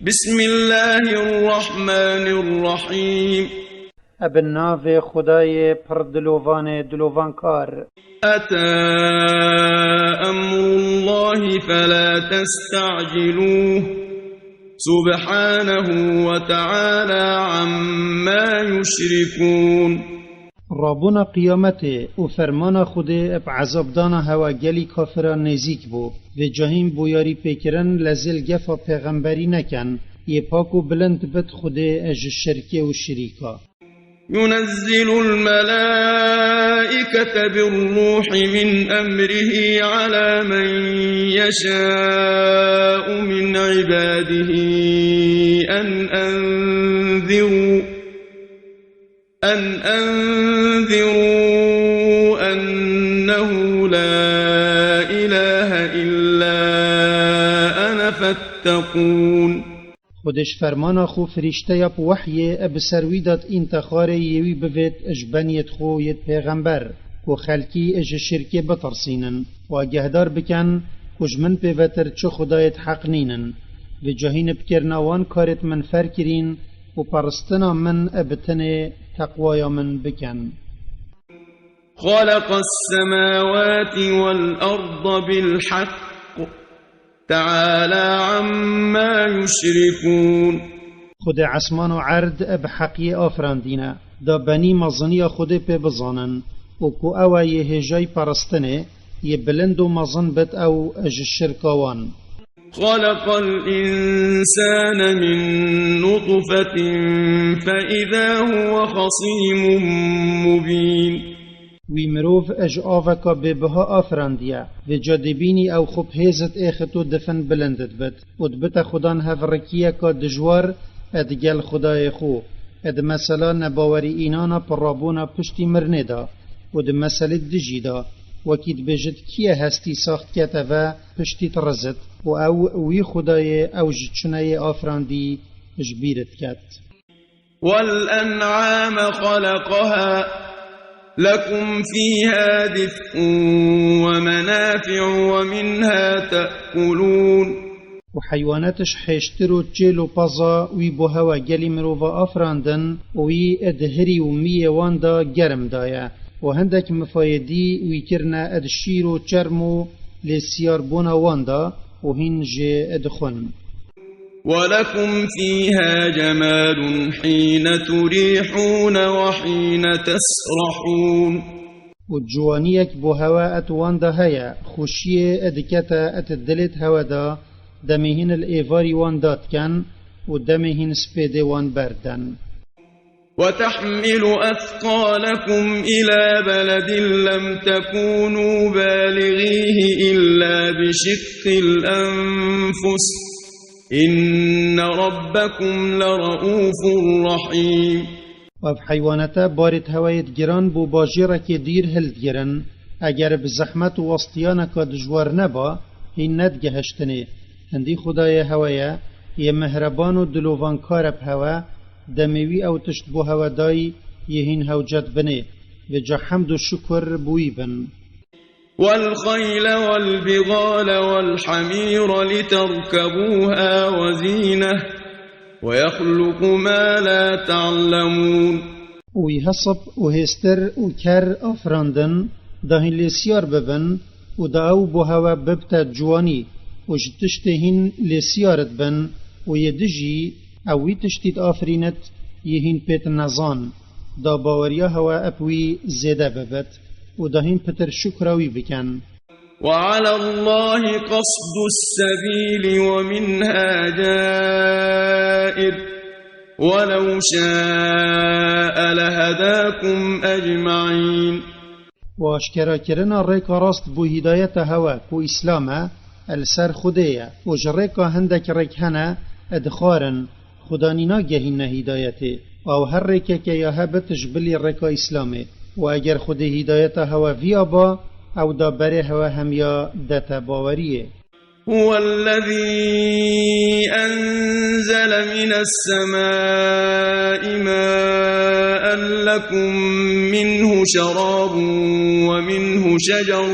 بسم الله الرحمن الرحيم ابن ناو خدای پر دلوان کار. أتى أمر الله فلا تستعجلوه سبحانه وتعالى عما يشركون. رابونا قیامته و فرمان خود اب عذاب دانا هوا گلی کافران نزیک بو و جاهیم بویاری پیکرن لزل گفا پیغمبری نکن یه پاک و بلند بد خود اج شرکه و شریکا. ينزل الملائكة بالروح من أمره على من يشاء من عباده أن أنذروا أنه لا إله إلا أنا فاتقون. خودش فرمانا خو فرشته یا وحی اب سرویدات انتخار یوی بوید اجبانیت خو ید پیغمبر کو خلکی اج شرکه بترسینن و اگهدار بکن کجمن پیوتر چه خدایت حق نینن و جاهین بکرناوان کارت من فرکرین و پرستنا من ابتن تقوی من بکن. خلق السماوات والأرض بالحق تعالى عما يشركون. خود عسمان و عرض اب حقی آفراندینه دا بنی مزنی خود پی بزانن و کو او یه هجای پرستنه یه بلند و مزن بد او اج شرکاوان. خلق الإنسان من نطفة فإذا هو خصيم مبين. وی مروف اج آوکا ببها آفراندیه و جادبینی او خوب هیزت ایختو دفن بلندت بد و دبت خودان هفرکیه که دجوار ادگل خدای خو اد مثلا نباوری اینانا پرابونا پشتی مرنه دا و د مسئله دجی دا وکید بجد کیه هستی ساخت کتا و پشتی ترزت و او وی خدای او جچنه آفراندی اجبیرت کت. والأنعام خلقها لكم فيها دفء ومنافع ومنها تأكلون. و حیواناتش حیشتر و جیل و پازا وی بو هوا گلی مروفا آفراندن وی ادهری و میه واندا گرم دایا و هندک مفایدی وی کرنا اد شیر و چرم و لسیار بونا واندا و هنج ادخون. ولكم فيها جمال حين تريحون وحين تسرحون. و جوانیک بو هوا ات واندا هيا خوشیه ادکتا ات دلت هوا دا دمهن الایواری واندات کن و دمهن سپیده وان بردن. وتحمل أثقالكم إلى بلد لم تكونوا بالغيه إلا بشق الأنفس إن ربكم لرؤوف رحيم. و حیوانتا بارد هوایت گران بو باجیرک دیر هلد گرن اگر بزحمت و وسطیانکا دجوار نبا هین ندگهشتنه هندی خدای هوایا یه مهربان و دلوان کارب هوا دموی او تشت بو هوا دای یه هین هوجت بنه و جا حمد و شکر بوی بن. والخيل والبغال والحمير لتركبوها وزينة ويخلق ما لا تعلمون. ويهصب وهستر وكر أفراندن داهن لسيار ببن وداو بوهوا ببتا جواني وجتشتهن لسيارت بن ويدجي او تشتيت آفرينت يهن بيت نظان دا باوريا هوا أبوي زيادة ببت وداهن بتر شكراوي بكن. وعلى الله قصد السبيل ومنها جائر ولو شاء لهداكم أجمعين. واشكرا كرنا ريكا راست بو هداية هوا كو إسلاما السر خدية وجريكا هندك ريكهنا ادخارا خدانينا جهن هدايته او هر ريكا كي يهبت جبلي ريكا إسلامي و اگر خود هداية هوا فيابا او دابره هوا هميا داتا باوريه. هو الذي أنزل من السماء ماء لكم منه شراب ومنه شجر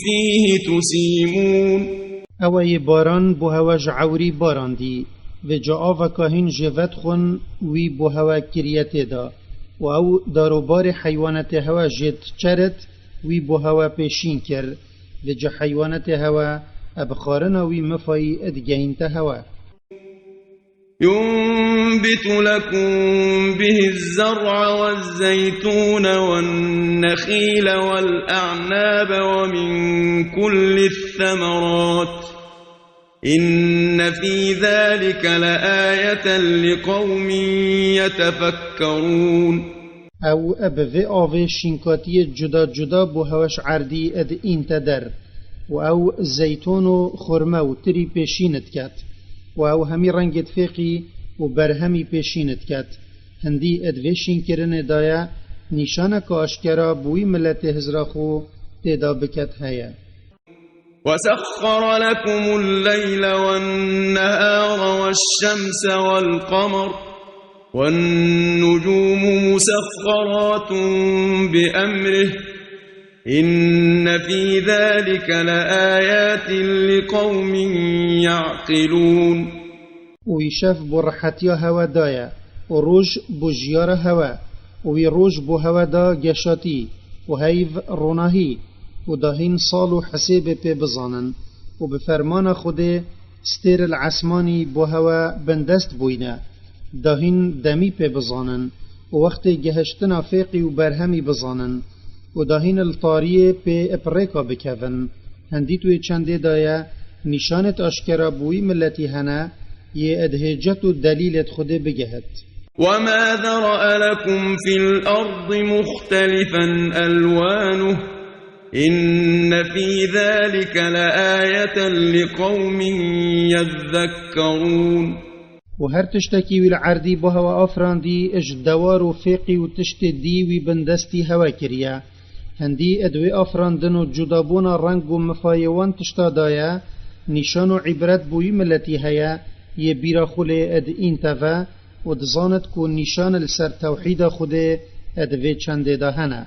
فيه تسيمون. اوي باران بو هواج عوري باران دي و جا آوکا هین جوت خون وی بو هوا کریت دا و او داروبار حیوانت هوا جد چرت وی بو هوا پیشین کر و جا حیوانت هوا ابخارنا وی مفایی ادگهین تا هوا ينبت لكم به الزرع والزيتون والنخيل والأعناب ومن كل الثمرات إن في ذلك لآية لقوم يتفكرون او ابوه آوه شینکاتی جدا جدا بو هواش عردی اد این تدر و او زیتون و خرمه و تری پیشینت کت و او همی رنگت فیقی و برهمی پیشینت کت هندی ادوه شینکرن دایا نشانه که اشکرا بوی ملت هزراخو تیدا بکت هیا وسخر لكم الليل والنهار والشمس والقمر والنجوم مسخرات بأمره إن في ذلك لآيات لقوم يعقلون ويشاف برحتيا هوا دايا وروج بجيار هوا ويروج بو هوا دا گشاتی وهيف روناهي وداهين صالو حسيب پی بزانن وبفرمان خود ستير العسماني بو هوا بندست بوينه داهين دمي پی بزانن ووقت گهشتنا فيقي وبرهمي بزانن وداهين الطاريه پی اپريكا بكفن هنديتوی چنده دايا نشانت اشكرا بوي ملتي هنا يه ادهجت دليلت خود بجهت وما ذرأ لكم في الأرض مختلفا ألوانه إن في ذلك لآية لقوم يذكرون وهر تشتكي والعردي بها وآفراندي اج دوار وفيقي وتشت ديوي بندستي هوا كريا هندي ادوي آفراندن جدابون رنگ ومفايوان تشتا دايا نشان عبرت بوي ملتي هيا يبيرا خلي اد انتفا ودزانت كون نشان السر توحيد خده ادوي چند دهنا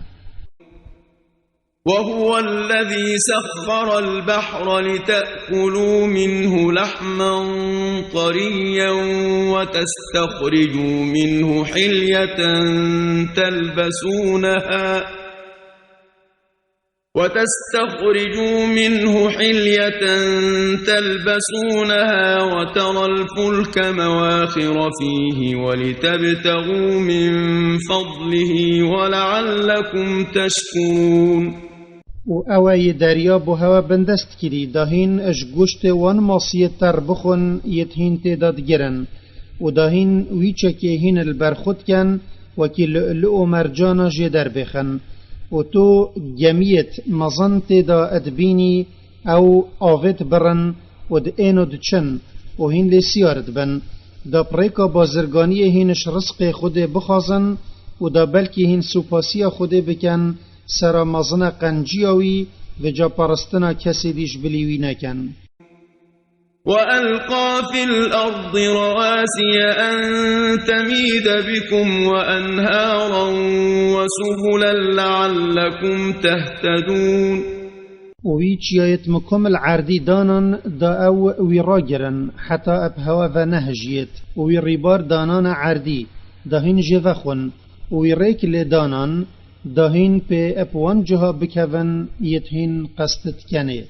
وهو الذي سخر البحر لتأكلوا منه لحما طريا وتستخرجوا منه حلية تلبسونها وترى الفلك مواخر فيه ولتبتغوا من فضله ولعلكم تشكرون و اوای دریا بو هوا بندست کری داهین اش گوشت وان ماسیت تر بخون یتهین تیداد گرن و داهین ویچه که هین البرخود کن و که لؤلؤ و مرجانا جدر بخن و تو جمیت مزن تیدا ادبینی او آوت برن و دینو دچن و هین لسیارد بن دا پریکا بازرگانی هینش رزق خود بخازن و دا بلکی هین سوپاسی خود بکن سرا مزن قنجیاوی و جا پرستنا کسی دیش بلیوی نکن وألقى في الأرض رواسي أن تميد بكم وأنهارا وسبلا لعلكم تهتدون ويچيت مكم العردي دانان دا او ويراجرن حتى ابهوا و نهجيت ويريبار دانان عردي داهين جفخون ويريك لدانان داهين بي اپوان جها بكفن يتهين قصدت كنه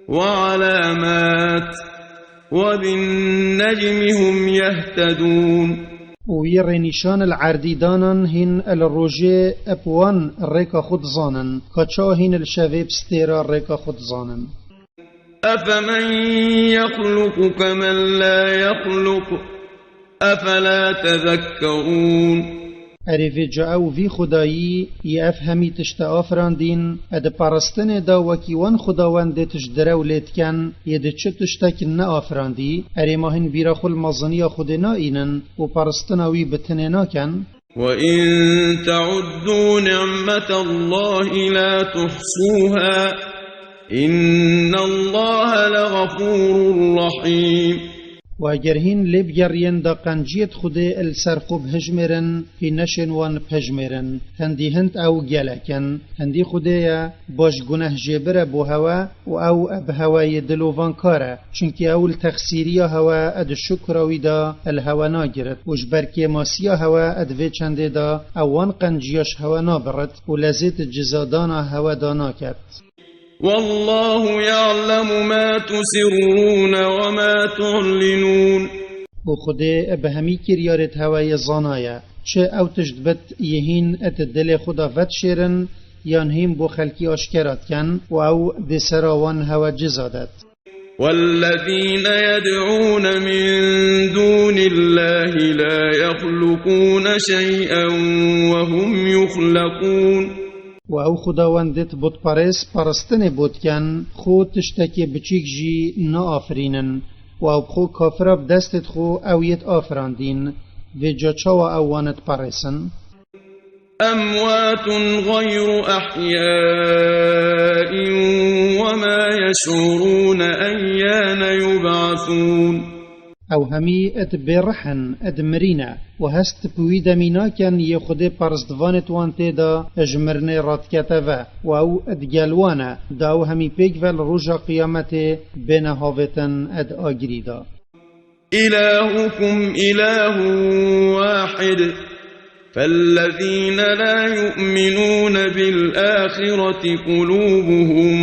وعلامات وبالنجم هم يهتدون ويري نشان العردي دانان هن الروجي اپوان ريكا خود زانن كچا هن الشباب ستيرا ريكا خود زانن أفمن يخلق كمن لا يخلق أفلا تذكرون ارفي جاو في خدایی یافهمی تشت آفراندین اد پرستن دا وکی وان خداوند تشدرو لیتکن ید چه تشتک نه آفراندی اری ماهن ویرا خل مزنی خود نائینن و پرستناوی بتنه ناکن وإن تعدوا نعمة الله لا تحصوها إن الله لغفور رحيم واگر هین لب گرین دا قنجیت خودی السر خوب هجمرن فی نشن وان پجمرن هندی هند او گلکن هندی خودی باش گناه جبره بو هوا و او اب هوای دلووان کاره چونکی اول تخصیری هوا اد شکراوی دا الهوا ناگرد وش برکی ماسیا هوا اد وی چنده دا اوان قنجیاش هوا نابرد و لزیت جزادانا هوا دانا کرد. والله يعلم ما تسرون وما تعلنون و خدای بهمی کریارت هوای زانایا چه او تجدبت یهین ات دل خدا ود شیرن یان هیم بو خلکی آشکرات کن و او دی سراوان هوا جزادت. والذين يدعون من دون الله لا يخلقون شيئا وهم يخلقون و او خداوندت بود پرس پرستن بود کن خود تشتکی بچیک جی نا آفرینن و او بخو کافر بدستت خو اویت آفراندین و جا چاوا اوانت پرسن. أموات غير أحياء وما يشعرون أيان يبعثون او همی ات برحن اد مرینا و هست پوید مینا کن یه خود پرستوانت وانته دا اجمرن راتکتا و او اد گلوانا دا او همی پیگ ول روژا قیامت بین هاوتن اد آگری دا. إلهكم إله واحد فالذين لا يؤمنون بالآخرة قلوبهم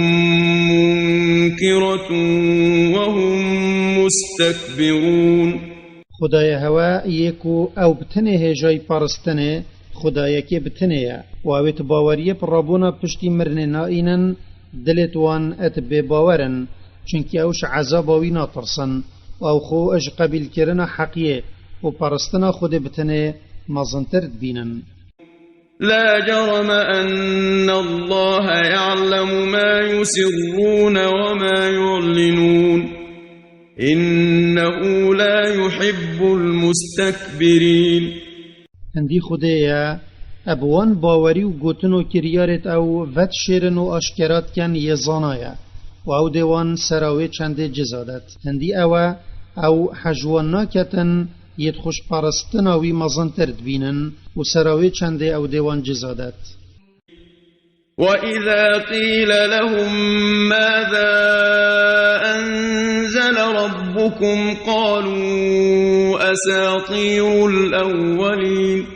منكرة وهم مستكبرون خدای هوا یکو او بتنه هجای پرستنه خدای که بتنه و اویت باوریه پر رابونا پشتی مرن نائینن دلت وان ات بباورن چونکه اوش عذاباوی ناطرسن و او خو اج قبیل کرن حقیه و پرستنا خود بتنه مازنتر بینن. لا جرم أن الله يعلم ما يسرون وما يعلنون إنه لا يحب المستكبرين. هندی خدایا ابوان باوری و گوتنو کریارت او ود شیرن و اشکرات کن یزانایا و او دیوان سراوی چند جزادت هندی او حجوان ناکتن یت خوش پرستناوی مزنتر دبینن و سراوی چند او دیوان جزادت. وإذا قيل لهم ماذا أنزل ربكم قالوا أساطير الأولين.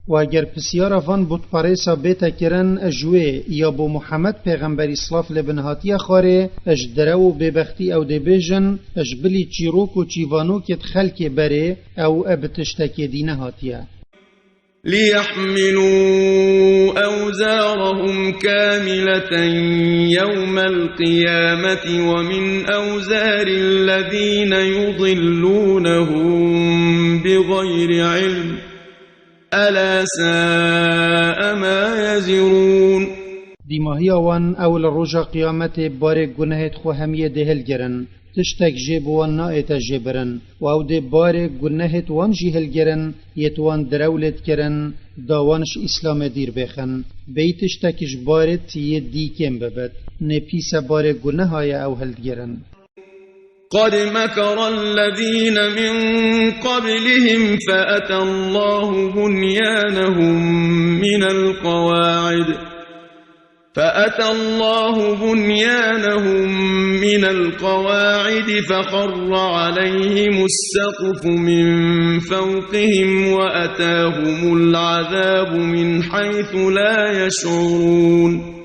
و اگر پسیار فان بود پریسا بیتا کرن اجوه یا بو محمد پیغمبر اسلاف لبنهاتی خاره اج درو ببختی او دی بیجن اج بلی چیروک و چیوانو کت خلک بره او ابتشتک دینه هاتیه. ليحملوا أوزارهم كاملة يوم القيامة ومن أوزار الذين يضلونهم بغير علم ألا ساء ما يزرون. دیماهی وان اول روژا قیامت بار گناهت خو همیه دهل گرن تشتک جیب وان نایت جبرن و او ده بار گناهت وان جهل گرن یتوان درولت کرن داوانش اسلام دیر بخن بیتشتکش بارت یه دیکم ببد نپیس بار گناهای او هل گرن. قد مكر الذين من قبلهم فأتى الله بنيانهم من القواعد فخر عليهم السقف من فوقهم وأتاهم العذاب من حيث لا يشعرون.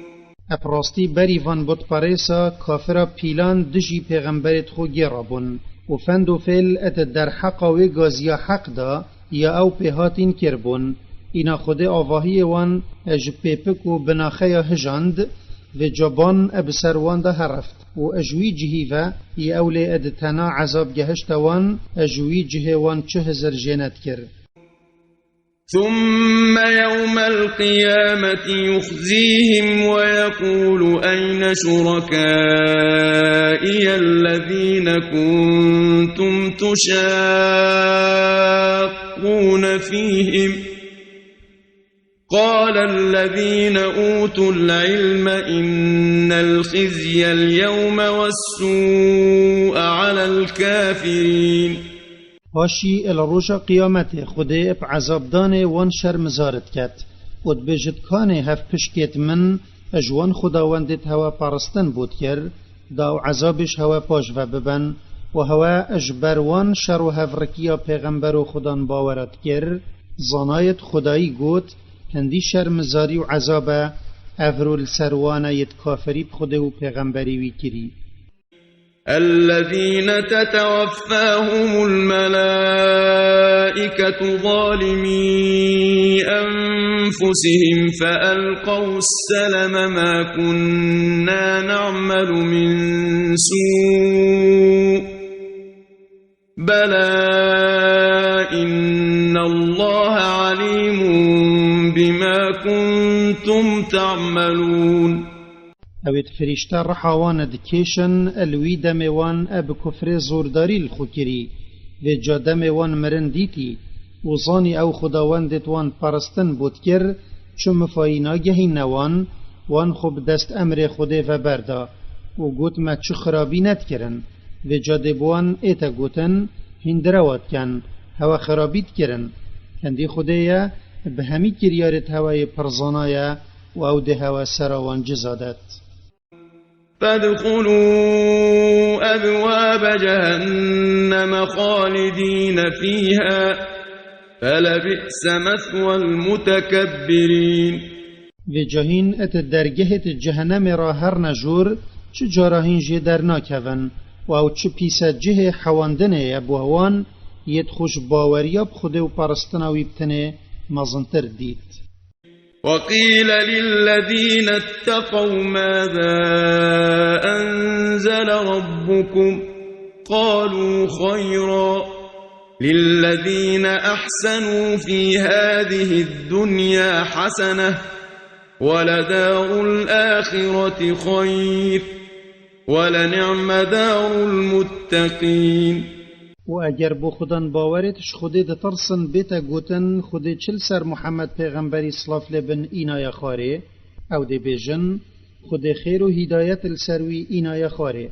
اپراستی بری وان بود پریسا کافر پیلان دجی پیغمبرت خو گرابون و فند و فیل ات در حق و گازیا حق دا یا او پیهاتین کربون اینا خود آواهی وان اج پیپک و بناخیا هجاند و جبان ابسروان دا هرفت و اجوی جهیوه ای اولی ادتنا عذاب گهشت وان اجوی جهی وان 4000 جنت کرد. ثم يوم القيامة يخزيهم ويقول أين شركائي الذين كنتم تشاقون فيهم قال الذين أوتوا العلم إن الخزي اليوم والسوء على الكافرين. پاشی الروژا قیامت خودی اب عذاب دانه وان شرم زارت کت و دبجد کانه هف پشکت من اجوان خداوندت هوا پرستن بود کر دا عذابش هوا پاش و ببن و هوا اجبروان شر و هفرکیا پیغمبر و خدان باورت کر زانایت خدایی گوت هندی شرم زاری و عذابه افرو السروانه یت کافری بخده و پیغمبری وی کری. الذين تتوفاهم الملائكة ظالمي أنفسهم فألقوا السلم ما كنا نعمل من سوء بلى إن الله عليم بما كنتم تعملون. اوید فرشته رحاوان دکیشن الوی دموان اب کفر زورداری الخوکری و جا دموان مرن دیتی و زانی او خداوندت وان پرستن بود کر چو مفاینا گهی نوان وان خوب دست امر خوده و بردا و گوت ما چو خرابی ند کرن و جا دبوان ایتا گوتن هندروات کن هوا خرابیت کرن کندی خوده به همی کریارت هوای پرزانای و او ده هوا سراوان جزادت. فادخلوا أبواب جهنم خالدين فيها فلبئس مثوى المتكبرين. و جاهین ات درگهت جهنم را هر نجور چو جاراهین جه در ناکون و او چو پیسا جه حواندنه ابوهوان ید خوش باوریاب خوده و پرستناوی بتنه مزنتر دید. وقيل للذين اتقوا ماذا أنزل ربكم قالوا خيرا للذين أحسنوا في هذه الدنيا حسنة ولدار الآخرة خير ولنعم دار المتقين. و اگر بو خودان باورتش خوده ده ترسن بیتا گوتن خوده چل سر محمد پیغمبری صلاف لبن اینای خاره او ده بیجن خوده خیر و هدایت السروی اینای خاره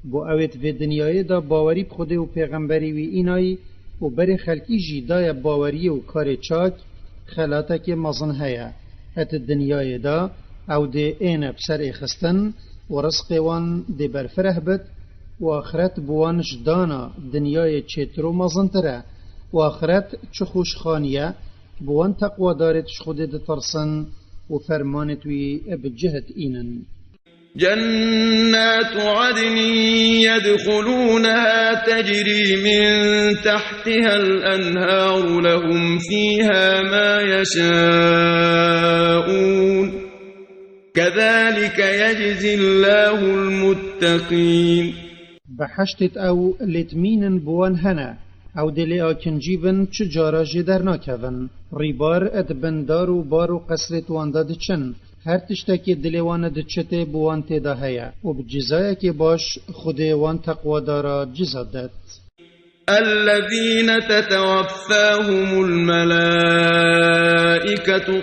بو اوید و دنیای دا باوری بخوده و پیغمبری وی اینای و بر خلکی جی دای باوری و کار چاک خلاتا که مزن هیا ات دنیای دا او ده این بسر اخستن و رزق وان ده برفره بد و آخرت بوانش دانا دنیای چترو مزنتره و آخرت چه خوشخانیه بوان تقوى دارتش خود ده ترسن و فرمانتوی بجهت اینن. جنات عدن يدخلونها تجري من تحتها الأنهار لهم فيها ما يشاءون كذلك يجزي الله المتقين. بحشتت او لتمینن بوان هنه او دلی آکنجیبن چه جارا جدر ناکون ریبار اد بندار و بار و قصرت وانداد چن هر تشتکی دلی واند چته بوان تیدا هیا و بجزای که باش خود وان تقوى دارا جزادت. الذين تتوفاهم الملائكة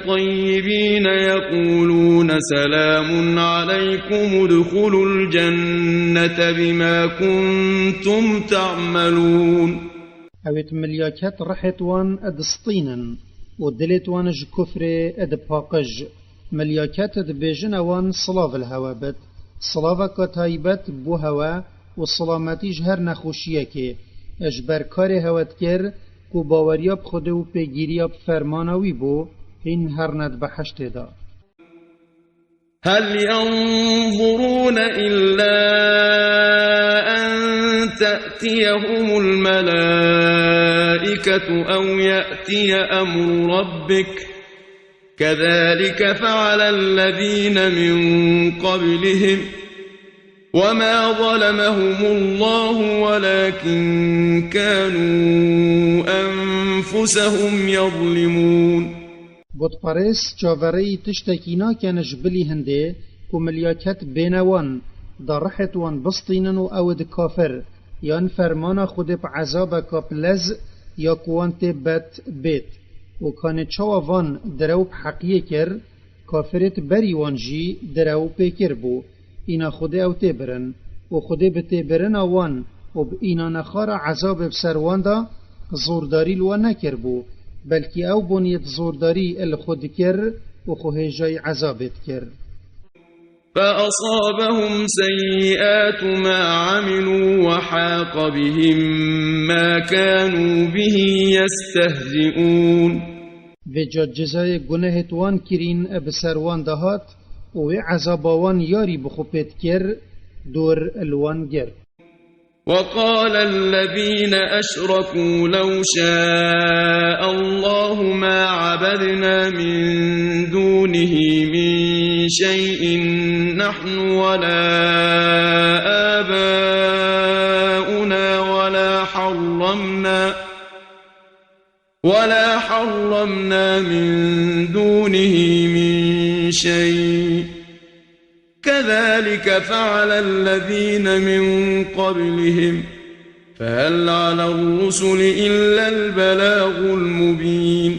طيبين يقولون سلام عليكم ادخلوا الجنة بما كنتم تعملون. اوت ملیاکت رحت وان ادستینن و دلت وانج کفر اد پاقج ملیاکت اد بیجن وان صلاف الهوابت صلافه که تایبت بو هوا و سلامتیج هر نخوشیه که اجبر کار هوت کر کو باوریاب خوده و پیگیریاب فرمانوی بو این هر ند بحشت دا. هل ينظرون إلا أن تأتيهم الملائكة أو يأتي أمر ربك كذلك فعل الذين من قبلهم وما ظلمهم الله ولكن كانوا أنفسهم يظلمون. بود پرس چاوری تشتکینا کنش بلی هنده که ملیاکت بینوان در رحت وان بسطینن و اود کافر یان فرمان خود پا عذاب کپلز یا کوانت بد بیت و کان چاوان دروب حقیه کر کافرت بری وانجی دروب پیکر بو اینا خوده او تبرن و خوده به تبرن آوان و اینا نخار عذاب بسروان دا زورداری لو نکر بو بلکی او بونیت زورداری الخود کر و خوهجای عذابت کر. فأصابهم سيئات ما عملوا وحاق بهم ما كانوا به يستهزئون. و جزای گناهت وان کرین بسروان دهات و عذابوان یاری بخوبت کر دور الوان گر. وقال الذين أشركوا لو شاء الله ما عبدنا من دونه من شيء نحن ولا آباؤنا ولا حرمنا من دونه من شيء كذلك فعل الذين من قبلهم فهل على الرسل إلا البلاغ المبين.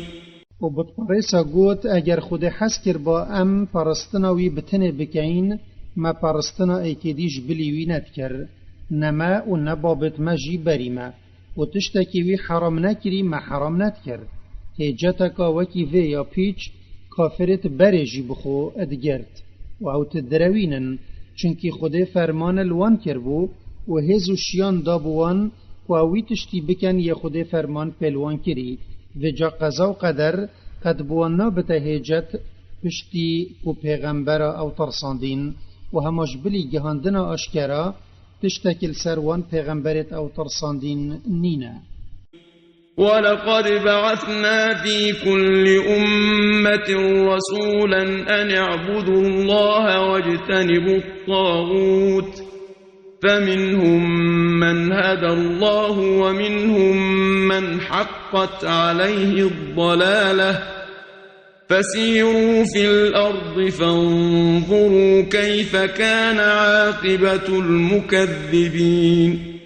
و بطپرسا گوت اگر خود حس کر با ام پرستناوی بتنه بکین ما پرستنا ایکیدیش بلیوی ند کر نما و نبابت ما جی بریما و تشتکیوی حرام نکری ما حرام ند کر هیجتکا وکی وی یا پیچ کافرت بری جی بخو ادگرد و او تدروینن چنکی خود فرمان الوان کربو و هزو شیان دابوان و اوی تشتی بکن یا خود فرمان پلوان کری و جا قضا و قدر قد بوانا بتهیجت پشتی و پیغمبر او ترساندین و هماش بلی گهاندنا آشکرا تشتکل سروان پیغمبرت او ترساندین نینا. ولقد بعثنا في كل أمة رسولا أن اعبدوا الله واجتنبوا الطاغوت فمنهم من هدى الله ومنهم من حقت عليه الضلالة فسيروا في الأرض فانظروا كيف كان عاقبة المكذبين.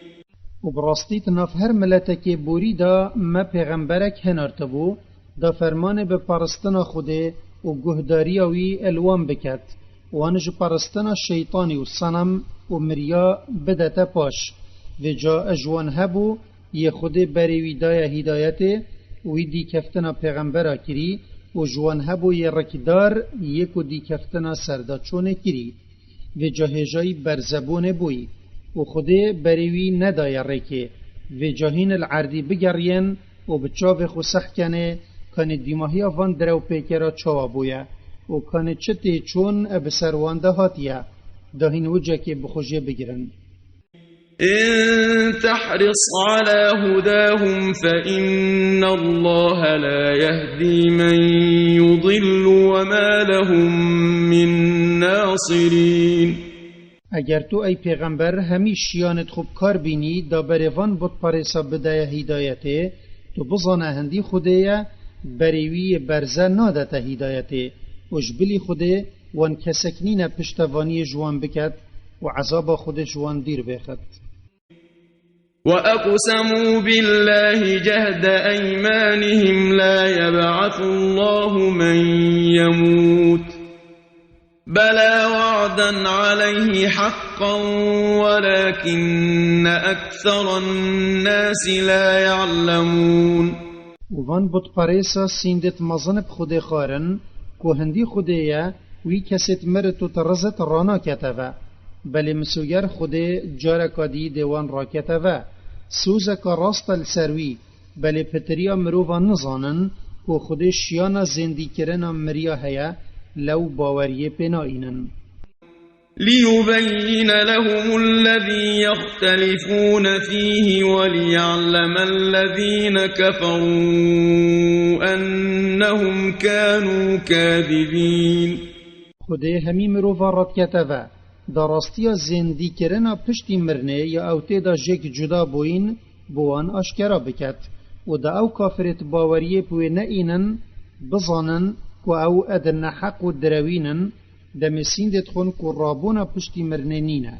و براستیت ناف هر ملتک بوری دا ما پیغمبرک هنارتبو دا فرمان به پرستنا خوده و گهداریاوی الوان بکد وانج پرستنا شیطانی و صنم و مریا بدتا پاش و جا اجوان هبو یه خوده بریوی دای هدایت وی دی کفتنا پیغمبرا کری و جوان هبو یه رکدار یکو دی کفتنا سرداچونه کری و جا هجای برزبون بوی و خوده بریوی ندای ریکه و جاهین العردی بگرین و بچاو خو سحکنه کان دیماهی آوان درو پیکرا چاوا بویا و کان چته چون بسروانده هاتیا داهین وجه که بخوشه بگیرن. إن تحرص على هداهم فإن الله لا يهدي من يضل وما لهم من ناصرين. اگر تو ای پیغمبر همی شیانت خوب کار بینی دا بریوان بود پارسا بدای هدایته تو بزانه هندی خوده بریوی برزه نادت هدایته و جبلی خوده وان کسکنین پشتوانی جوان بکد و عذاب خود جوان دیر بخد. وأقسموا بالله جهد أيمانهم لا يبعث الله من يموت بلى وعدا عليه حقا ولكن أكثر الناس لا يعلمون. وان بود پارسا سیندت مزنب خود خارن که هندی خوده وی کست مرتو ترزت رانا کتوا بلی مسوگر خود جارکادی دیوان را کتوا سوزک راست السروی بلی پتریا مروفا نزانن که خود شیانا زندی کرن مریا هیا لو باوریه پنائینن. ليبين لهم الذي يختلفون فيه وليعلم الذين كفروا أنهم كانوا كاذبين. خده همی مروفا رد کتوا دراستیا زندی کرنا پشتی مرنه یا اوته دا جک جدا بوین بوان آشکرا بکت و دا او کافرت باوریه پوی نئینن بزانن که او ادن حق و دروینن دمسیندت خون که رابونا پشتی مرنه نینا.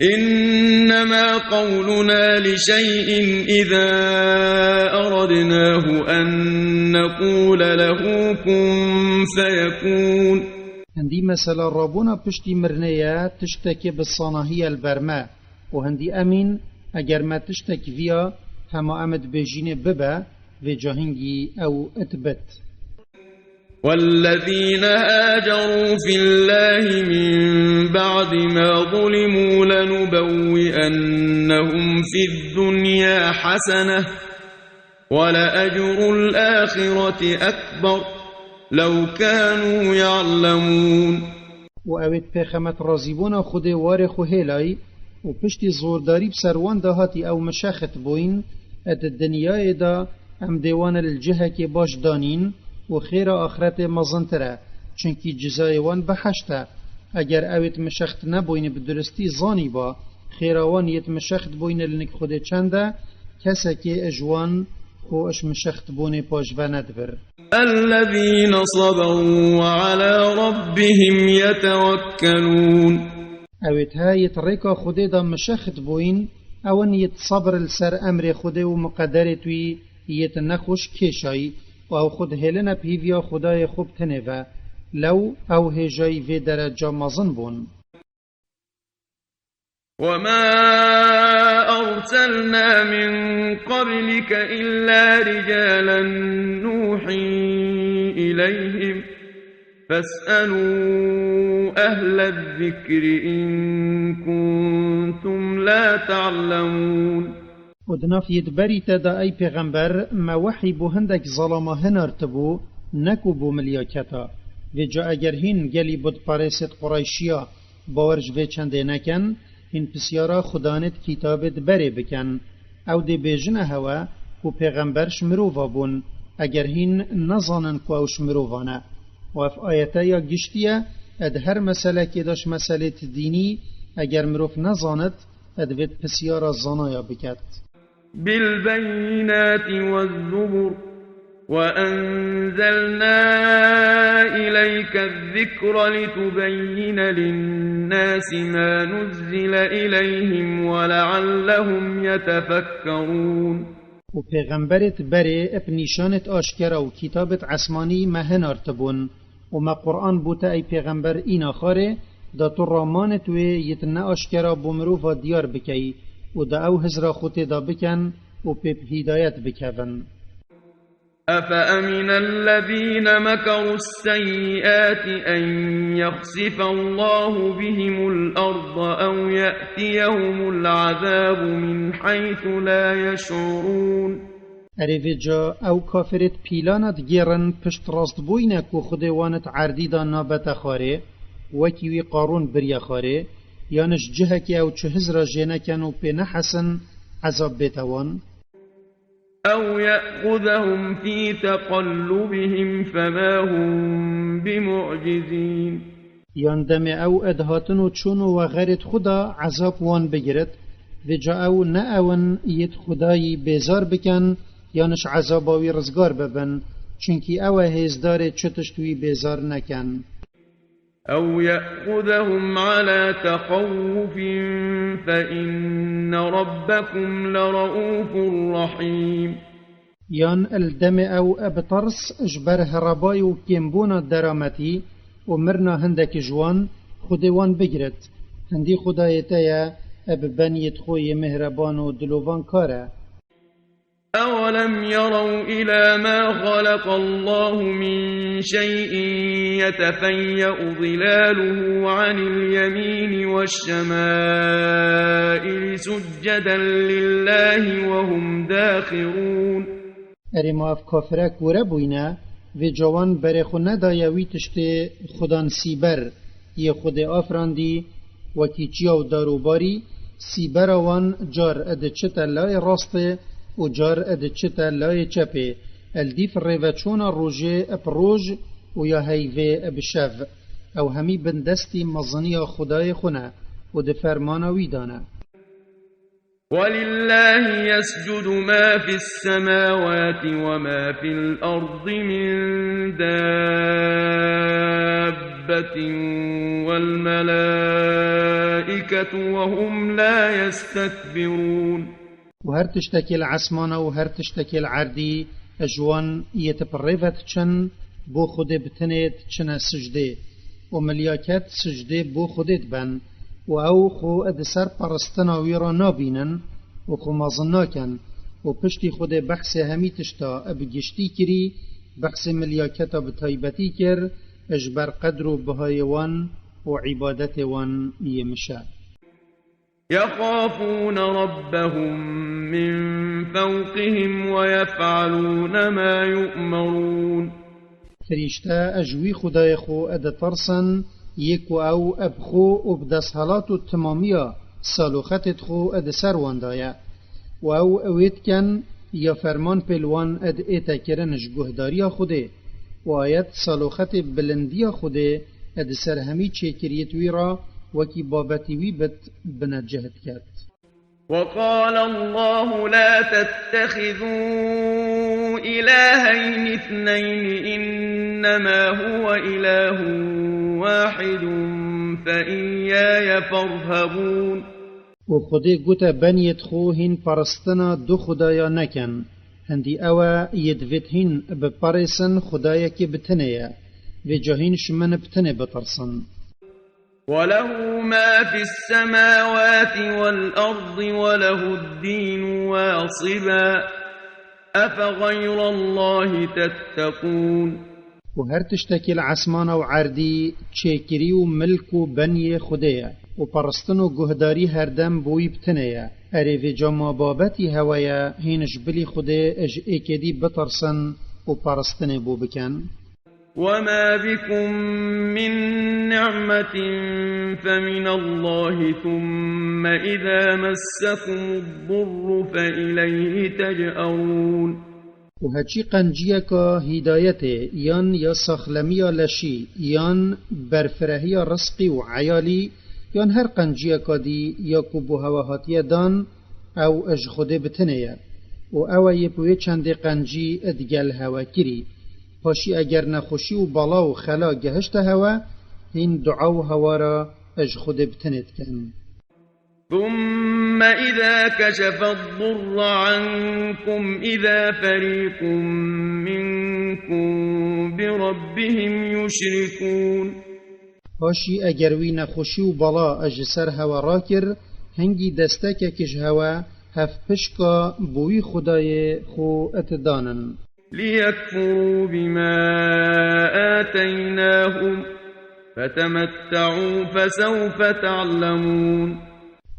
إنما قولنا لشيء إذا أردناه أن نقول له كن فيكون. هندی مثلا رابونا پشتی مرنه تشتکی بالصانهی البرما و هندی امین اگر ما تشتک ویا هما امد بجين ببا في جاهنجي او اتبت. والذين هاجروا في الله من بعد ما ظلموا لنبوئنهم في الدنيا حسنة ولأجر الآخرة أكبر لو كانوا يعلمون. وأويت بخمت رازيبونا خود وارخ هيلاي وبشتي زورداري بسروان دهاتي أو مشاخت بوين ات الدنيا دا ام ديوان الجهة كي باش دانين وخير آخرت مزنتره چنكي جزايوان بحشته اگر اويت مشخت نبوين بدرستي زاني با خيروان يت مشخت بوين لنك خود چنده كسكي اجوان خو اش مشخت بوني باش وندبر. الذين صبروا وعلى ربهم يتوكلون. اويت هاي تريكا خود دا مشخت بوين اون يتصبر السر امر خود ومقدرتوي يتنخوش كيشاي و خود هلنا بيفيا خدای خوب تنوه لو او هجای في درجة مزن بون. وما أرسلنا من قبلك إلا رجالا نوحي إليهم فاسألوا أهل الذكر إن كنتم لا تعلمون. ودناف يدبري تدا اي پیغمبر ما وحي بو هندك ظلما هنرتبو نكو بو ملياكتا وجا اگر هين گلی بود پارست قريشيا باورج و چنده نکن هين پسیارا خدانت کتابت بره بکن او دی بیجنه هوا کو پیغمبرش مروفا بون اگر هين نظانن کو اوش مروفانه و اف آیتا یا گشتیه اد هر مسئله که داش مسئله دینی اگر مروف نظانت اد وید پسیارا زانایا بکت. بالبينات والزبر وأنزلنا إليك الذكر لتبين للناس ما نزل إليهم ولعلهم يتفكرون. و پیغمبرت بره ابنیشانت آشکرا و کتابت عسمانی مهنار تبون و ما قرآن بوتا ای پیغمبر اینا خاره دا تو رامانت و یتن آشکرا بمروفا دیار بکی و دا او هزرا خوت دا بکن و پیب هدایت بکون. أفأمن الذين مكروا السيئات أن يخسف الله بهم الأرض أو يأتيهم العذاب من حيث لا يشعرون. اريفجا او كافرت بيلانت گيرن پشت راست بوينك و خدوانت عردي دا نابت خاره وكيوي قارون بريا خاره يانش جهك او چه هزرا جينكن و بي نحسن عذاب بيتوان. أو يأخذهم في تقلبهم فما هم بمعجزين. ياندم او ادهاتن و چونو و غيرت خدا عذاب وان بگرد وجا او ناون يد خداي بيزار بكن يانش عذاباوي رزگار ببن چونكي او هزدار چتشتوي بيزار نكن. أو يأخذهم على تخوف فإن ربكم لرؤوف رحيم. يان الدم او ابترس اجبر هرباي و كيمبونا درامتي ومرنا هندك جوان خدوان بگرد هندي خدايتايا اب بنيت خوي مهربان و دلوان كاره. أولم يروا إلى ما خلق الله من شيء يتفيأ ظلاله عن اليمين والشمائل سجدا لله وهم داخرون. ارما اف كافرك وربوينا و جوان برخو ندايوي تشت خدان سيبر يه خود آفراندي وكي چياو داروباري سيبر وان جار اد چتا لاي راسته و جار اد چتا لای چپه الدیف ریوچون روژه اپروژ و یا هیوه بشو او همی بندستی مزنی خدای خونه و ده فرمانا ویدانه. ولله يسجد ما في السماوات وما في الأرض من دابة والملائكة وهم لا يستكبرون. و هر تشتكي العسمانة و هر تشتكي العردي اجوان يتبريفت چن بو خود بتنيت چن سجده و ملياكت سجده بو خودت بن و او خو ادسر پرستنا ويرا نابينن و خو مازناكن و پشتی خود بحث همی تشتا ابگشتی کری بحث ملیاکتا بتایبتی کر اجبر قدر و بهای وان و عبادت وان یمشه. يخافون ربهم من فوقهم ويفعلون ما يؤمرون. فرشته اجوی خدای خو اد ترسن یکو او ابخو و بدسهلات و تمامیا سالوختت خو اد سر واندایا و او اوید کن یا فرمان پلوان اد ایتا کرنش گهداریا خوده و آیت سالوخت بلندیا خوده اد سر همی چیکریت وی را وکی بابتی وی بد بنجهت کرد. وقال الله لا تتخذوا إلهين اثنين إنما هو إله واحد فإياي فارهبون. و خودی گوتا بنیت خو هین پرستنا دو خدایا نکن هندی اوا یدویت هین بپرسن خدایا که بتنه و جاهین شمن بتنه بترسن. وله ما في السماوات والأرض وله الدين واصبا أفغير الله تتقون. و هر تشتکی العسمان و عردی چیکری و ملک و بنی خدایا و پرستن و گهداری هر دم بوی بتنه اره و جما بابتی هوایا هینش بلی خوده اج ایکدی بترسن و پرستن بو بکن. وما بكم من نعمة فمن الله ثم إذا مسكم الضر فإليه تجأرون. و هچی قنجیه که هدایت یان یا سخلمی لشی یان برفرهی رزقی و عیالی یان هر قنجیه که دی یا کبو هواهاتی دان او اج خوده بتنه و او یپوی چند قنجی ادگل هوا کری پاشی اگر نخوشی و بالا و خلا گهشت هوا هین دعا و هوا را اج خوده بتنت کن. ثم إذا كشف الضر عنكم إذا فريق منكم بربهم يشركون. پاشی اگر وی نخوشی و بالا اج سر هوا را کر هنگی دستک کش هوا هف پشکا بوی خدای خو اتدانن. ليكفروا بما آتيناهم فتمتعوا فسوف تعلمون.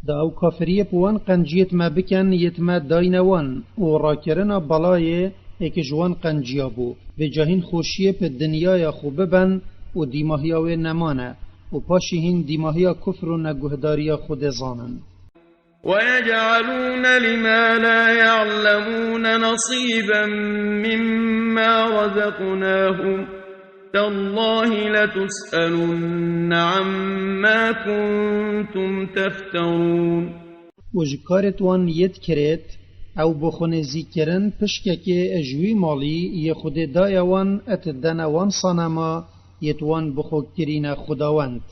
دا او کافریه پوان قنجیت ما بکن یتما داینوان و راکرنا بلای ایک جوان قنجیا بو و جاهین خوشیه پا دنیای خوبه بن و دیماهیاوی نمانه و پاشیهین دیماهیا کفر و نگهداریا خود زانن. ويجعلون لما لا يعلمون نصيبا مما رزقناهم تالله لتسألن عما كنتم تفترون. وجکارت وان ید کرد او بخونه زیکرن پشکه که اجوی مالی ی خود دایوان اتدن وان صنما یتوان بخو کرین خداوند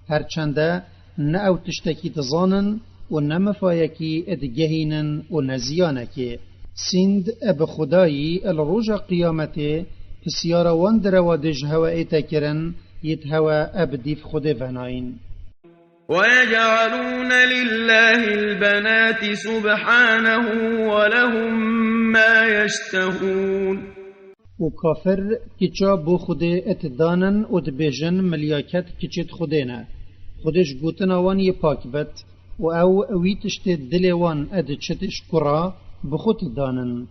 هرچنده نه او تشتکی تزانن و نمفایکی ادگهینن و نزیانکی سند اب خدایی الروج قیامته پسیارا وان دروا هوا ایتا کرن یت هوا اب دیف خود وناین. ويجعلون لله البنات سبحانه ولهم ما يشتهون. و کافر کچا بو خود اتدانن و دبیجن ملیاکت کچت خودینه خودش گوتن وان ی پاک بد و او ویتشت دلوان اد چتش کرا بخود دانن.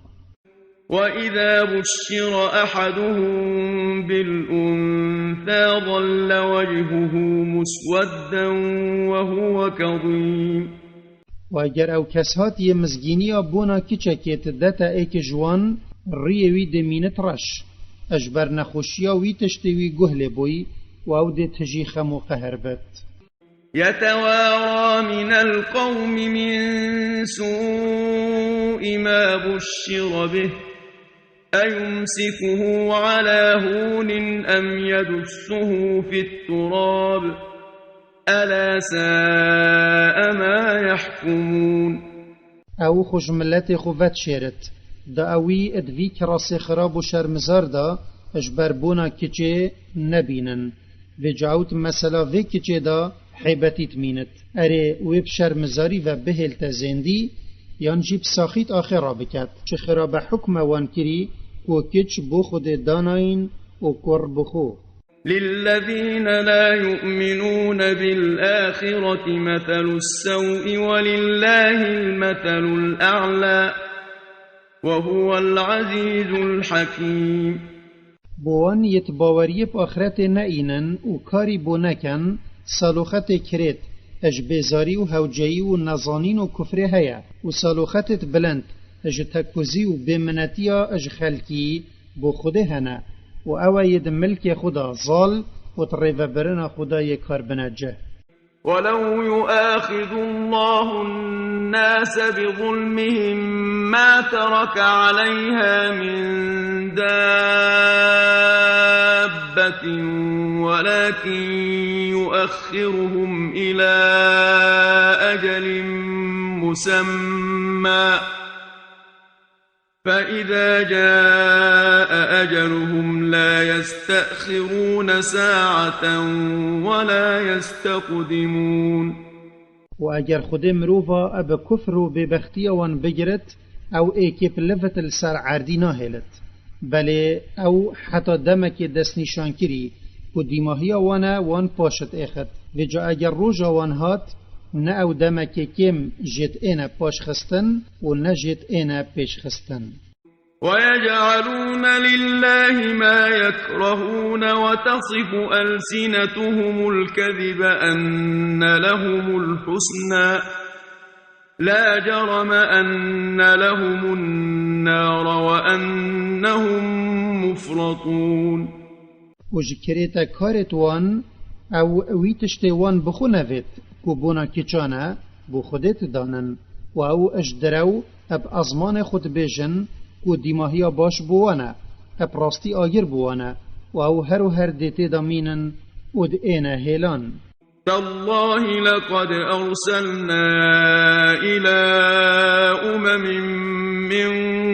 وإذا بشر أحدهم بالأنثى ظل وجهه مسودا وهو كظيم. و اگر او کسات ی مزگینی بونا کچا کت دتا ایک جوان ریوی دمینت رش اجبر نخوشیا ویتشتوی گهل بوی و او ده تجیخم و قهر بد. يتوارى من القوم من سوء ما بشر به أيمسكه على هون أم يدسه في التراب ألا ساء ما يحكمون. او خوش ملت خوفت شیرت دا اوی ادوی کراس خراب و شرمزار دا اجبر بونا کچه نبینن و جاوت مثلا و کچه دا حیبتیت مینت اره ویب شرمزاری و بهلت زندی یان جیب ساخیت آخر بکد چه خراب حکم وان کری و کچ بو خود داناین و کر بخو. للذين لا يؤمنون بالآخرة مثل السوء ولله المثل الأعلى وهو العزيز الحكيم. بوان يتباوري بآخرت نئينن و كاري بو نكن صالوخت كريت اج بيزاري و هوجي و نظانين و كفر هيا و صالوخت بلند اج تكوزي و بمنتيا اج خلقي بو خوده هنا و او يد ملك خدا ظال و طريف برنا خدا يكار بنجه. ولو يؤاخذ الله الناس بظلمهم ما ترك عليها من دابة ولكن يؤخرهم إلى أجل مسمى فإذا جاء أجلهم لا يستأخرون ساعة ولا يستقدمون. و اگر خود مروفا اب کفر و ببختیا وان بگرد او ایکیب لفت السر عردی ناهلت بله او حتی دمک دست نشان کری و دیماهیا وانا وان پاشت ایخد و جا اگر روژا وان هات نه او دمک کم جد اینا پاش خستن و نه جد اینا پیش خستن. ويجعلون لله ما يكرهون وتصف ألسنتهم الكذب أن لهم الحسنى لا جرم أن لهم النار وأنهم مفرطون. وجكريتا كارت وان او ويتشتي وان بخو نفت كوبونا كيچانا بو خودت دانن و او اجدرو اب ازمان خود بيجن کو دیماهیا باش بوانا اب راستی آگر بوانا و او هر دیتی دامینن و دئینا هیلان. تالله لقد أرسلنا إلى من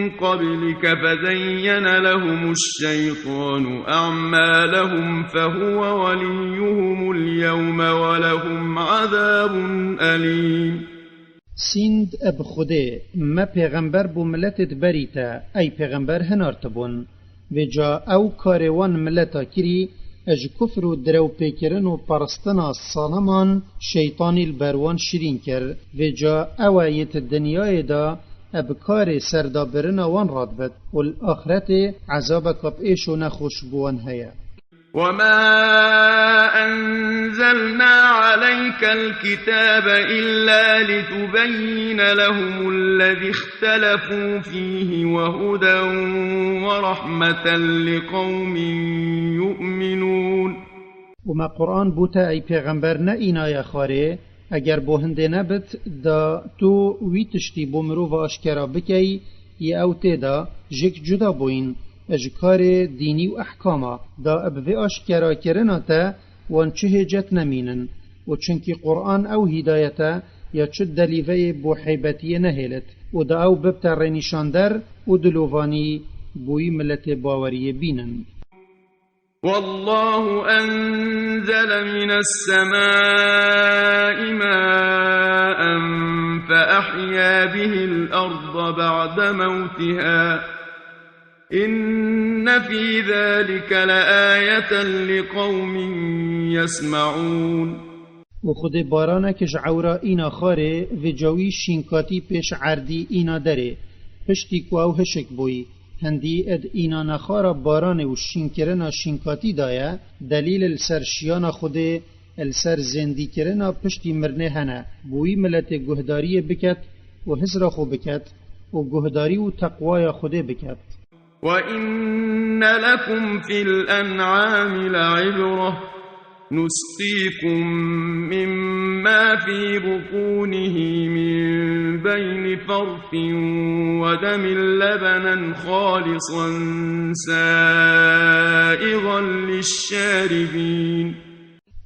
قبلك فزين لهم الشيطان أعمالهم فهو وليهم اليوم ولهم عذاب أليم. سیند اب خوده ما پیغمبر بو ملتت بریتا ای پیغمبر هنارتبون و جا او کاروان ملتا کری اج کفر و درو پیکرن و پرستنا صالمان شیطانی البروان شیرین کر و جا او ایت دنیای دا اب کار سردابرن وان راد بد و الاخرت عذاب کب ایشو نخوش بوان هیا. وما أنزلنا عليك الكتاب إلا لتبين لهم الذي اختلفوا فيه وهدى ورحمة لقوم يؤمنون. وما قرآن بوتا أي پیغمبر نئینا یا خاره اگر بوهنده نبت دا تو ویتشتی بومرو و اشکرا بکی یا او تیدا جک جدا بوین اجکار دینی و احکاما دا ابوی اشکرا کرنا تا وان چه هجت نمینن و چنکی قرآن او هدایتا یا چه دلیوه بو حیبتی نهیلت و دا او ببتر رنشاندر و دلووانی بوی ملت باوری بینن. والله أنزل من السماء ماء فأحيا به الأرض بعد موتها إن في ذلك لآية لقوم يسمعون. و خود بارانا کش عورا اینا خاره و جوی شینکاتی پیش عردی اینا داره پشتی کو او هشک بوی هندی اد اینا نخارا باران و شینکرنا شینکاتی دایا دلیل السر شیانا خود السر زندی کرنا پشتی مرنه هنه بوی ملت گهداری بکت و هزرا خو بکت و گهداری و تقوای خود بکت. وَإِنَّ لَكُمْ فِي الْأَنْعَامِ لَعِبْرَةً نُسْقِيكُم مِّمَّا فِي بُطُونِهِ مِن بَيْنِ فَرْثٍ وَدَمٍ لَّبَنًا خَالِصًا سَائِغًا لِّلشَّارِبِينَ.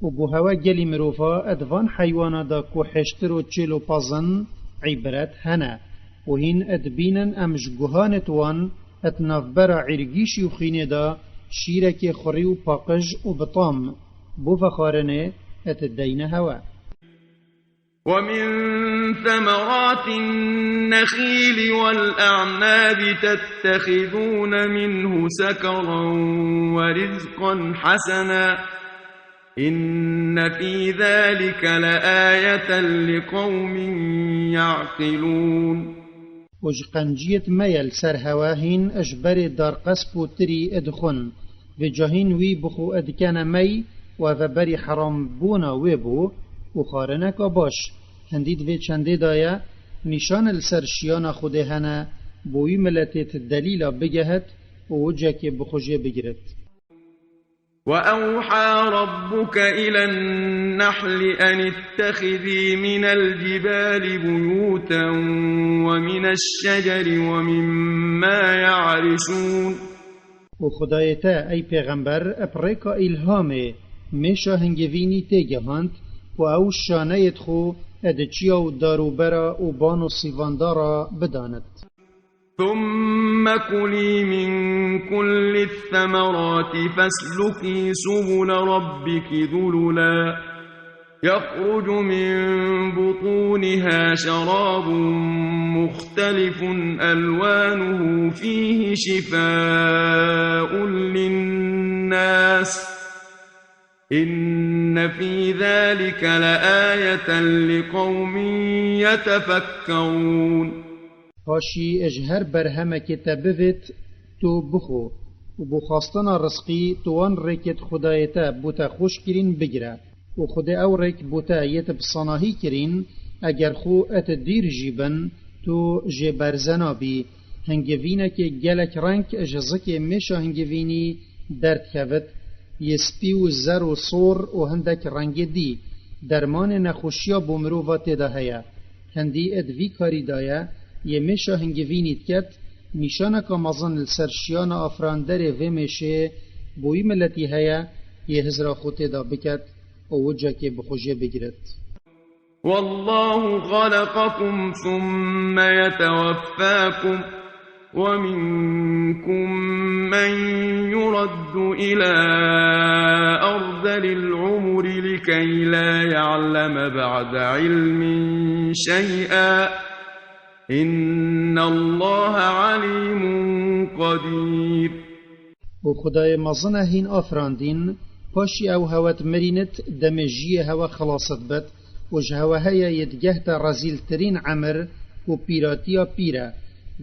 وبوهوا جلي مروفا ادوان حيوانا دا كو حشتر وچلو پازن عبرت هنا وهين ادبينن امش گوهانت وان اتنافبرا عرگيشي وخينه دا شيرك خري و پاقج و بطام بو فخارنه اتدين هوا. ومن ثمرات النخيل والأعناب تتخذون منه سكرا ورزقا حسنا إن في ذلك لآية لقوم يعقلون. وج قنجيت ميل سر هواهين اجبر دار قسب تري ادخن و جاهين وی بخو ادکان می و بری حرام بونا ویبو و خارنک باش هندید وی چنده دایا نشان السر شیان خوده هنه بوی ملتت دلیل بگهت و وجه که بخوجه بگیرد. وأوحى ربك إلى النحل أن اتخذي من الجبال بيوتا ومن الشجر ومما يعرشون. و خدایتا ای پیغمبر اپریکا الهامه میشا هنگوینی تیگهاند و او شانه خو ادچیا و داروبرا و بانو سیواندارا بداند. ثم كلي من كل الثمرات فاسلكي سبل ربك ذللا يخرج من بطونها شراب مختلف ألوانه فيه شفاء للناس إن في ذلك لآية لقوم يتفكرون. هاشی اجهر برهمه که تبوید تو بخو و بخواستنا رزقی توان ریکت خدایتا بوتا خوش کرین بگیره و خدا او ریک بوتا یت بصناهی کرین اگر خو ات دیر جیبن تو جبرزنا بی هنگوینه که گلک رنگ اجزک میشه هنگوینی درد خود یسپی و زر و صور و هندک رنگ دی درمان نخوشیا بمروفات ده هیا هندی ادوی کاری دایا یه میشه هنگوینید کت نیشانه که مزن السرشیان افراندر و میشه بوی ملتی هیا یه هزرا خوته دا بکت و وجه که بخوشه بگیرد. والله خلقكم ثم يتوفاكم ومنكم من يرد إلى أرذل العمر لكي لا يعلم بعد علم شيئا إن الله عليم قدير. و خدای مزنه هین آفراندین پاشی او هوت مرینت دمجیه هوا خلاصت بد و جهوه هیا یدگه تا رزیل ترین عمر و پیراتیا پیره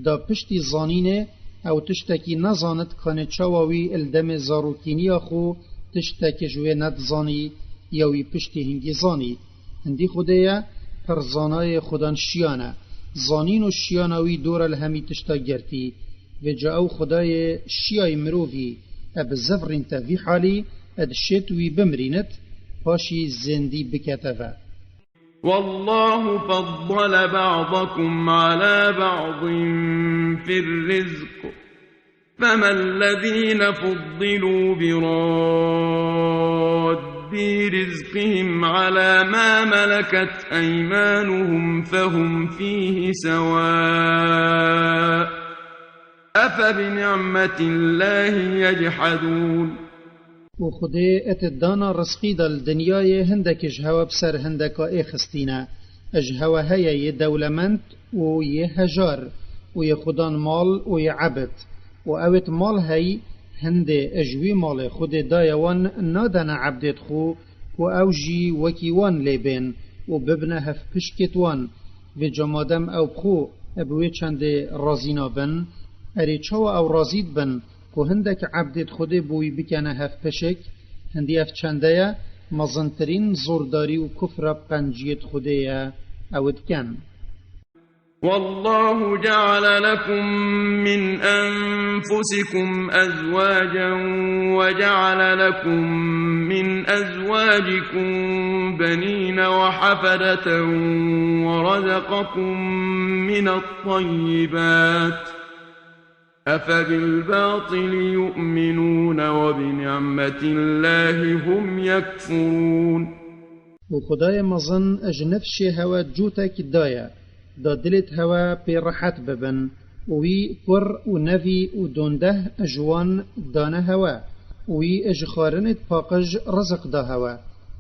دا پشتی زانینه او تشتکی نزاند کانه چاواوی الدم زاروکینیا خو تشتکی جوه ند زانی یاوی پشتی هنگی زانی هندی خدایا پر زانای خودان شیانه زانین و شیانوی دور الهمی تشتا گرتی و جا او خدای شیای مرووی اب زفرین تاوی حالی اد شتوی بمرینت پاشی زندی بکتفه. والله فضل بعضكم على بعض في الرزق فما الذين فضلوا براد رزقهم على ما ملكت أيمانهم فهم فيه سواء أفبنعمة الله يجحدون. و خدای اتدانا رزقی دل دنیای هندک اجهوا بسر هندکا اخستینا اجهوا هیا ی دولمند و ی هجار و ی خدان مال و ی عبد و اوت مال هی هنده اجوی مال خود دایوان نادن عبدت خو و اوجی وکیوان لیبین و ببنه هف پشکتوان و جمادم او بخو ابوی چند رازینا بن اری چاو او رازید بن که هندک عبدت خود بوی بکنه هف پشک هندی اف چنده مزنترین زورداری و کفر بقنجیت خوده اود کن. والله جعل لكم من أنفسكم أزواجا وجعل لكم من أزواجكم بنين وحفدة ورزقكم من الطيبات أفبالباطل يؤمنون وبنعمة الله هم يكفرون. و خدای مزن اجنفش هوا جوتك دایا دا دلت هوا پی راحت ببن وی پر و نوی و دونده اجوان دانه هوا وی اجخارنت پاقج رزق دا هوا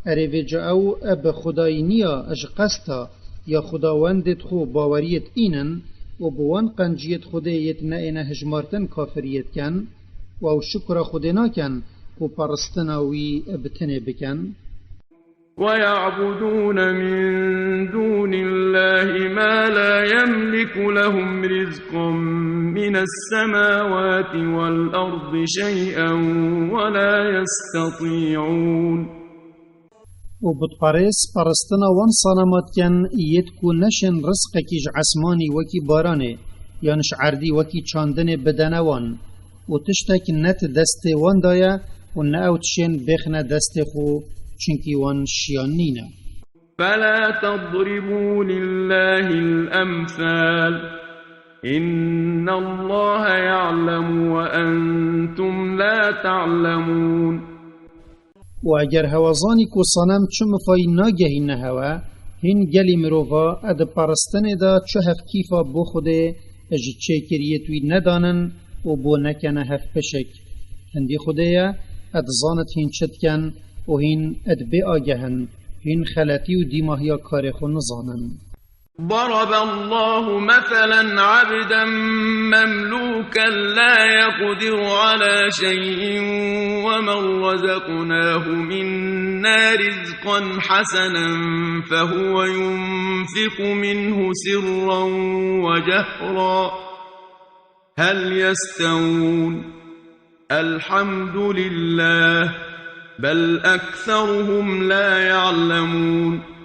اره وجا او اب خدای نیا اج قستا یا خداوندت خو باوریت اینن و بوان قنجیت خودیت نه هجمارتن کافریت کن و شکر خودنا کن و پرستناوی ابتنه بکن ويعبدون من دون الله ما لا يملك لهم رزقا من السماوات والأرض شيئا ولا يستطيعون و بتپرس پرستنا وان صنمات کن یدکو نشن رزق کیج عسمانی وکی بارانه یانش عردی وکی چاندن بدنوان و تشتک نت دست وان دایا و ناوتشن بخن دست خو چنکی وان شیان نینا فلا تضربوا لله الأمثال إن الله يعلم وأنتم لا تعلمون و اگر هوازانی کو صنم چم فای ناگهی نهوا هین گلی مروفا اد پرستن دا چه هف کیفا بو خوده اجی چه کریتوی ندانن و بو نکنه هف پشک هندی خوده یا اد زانت هین چتکن و هین اد بی آگهن هین خلطی و دیماهیا کارخو نزانن ضرب الله مثلا عبدا مملوكا لا يقدر على شيء ومن رزقناه منا رزقا حسنا فهو ينفق منه سرا وجهرا هل يستوون الحمد لله بل أكثرهم لا يعلمون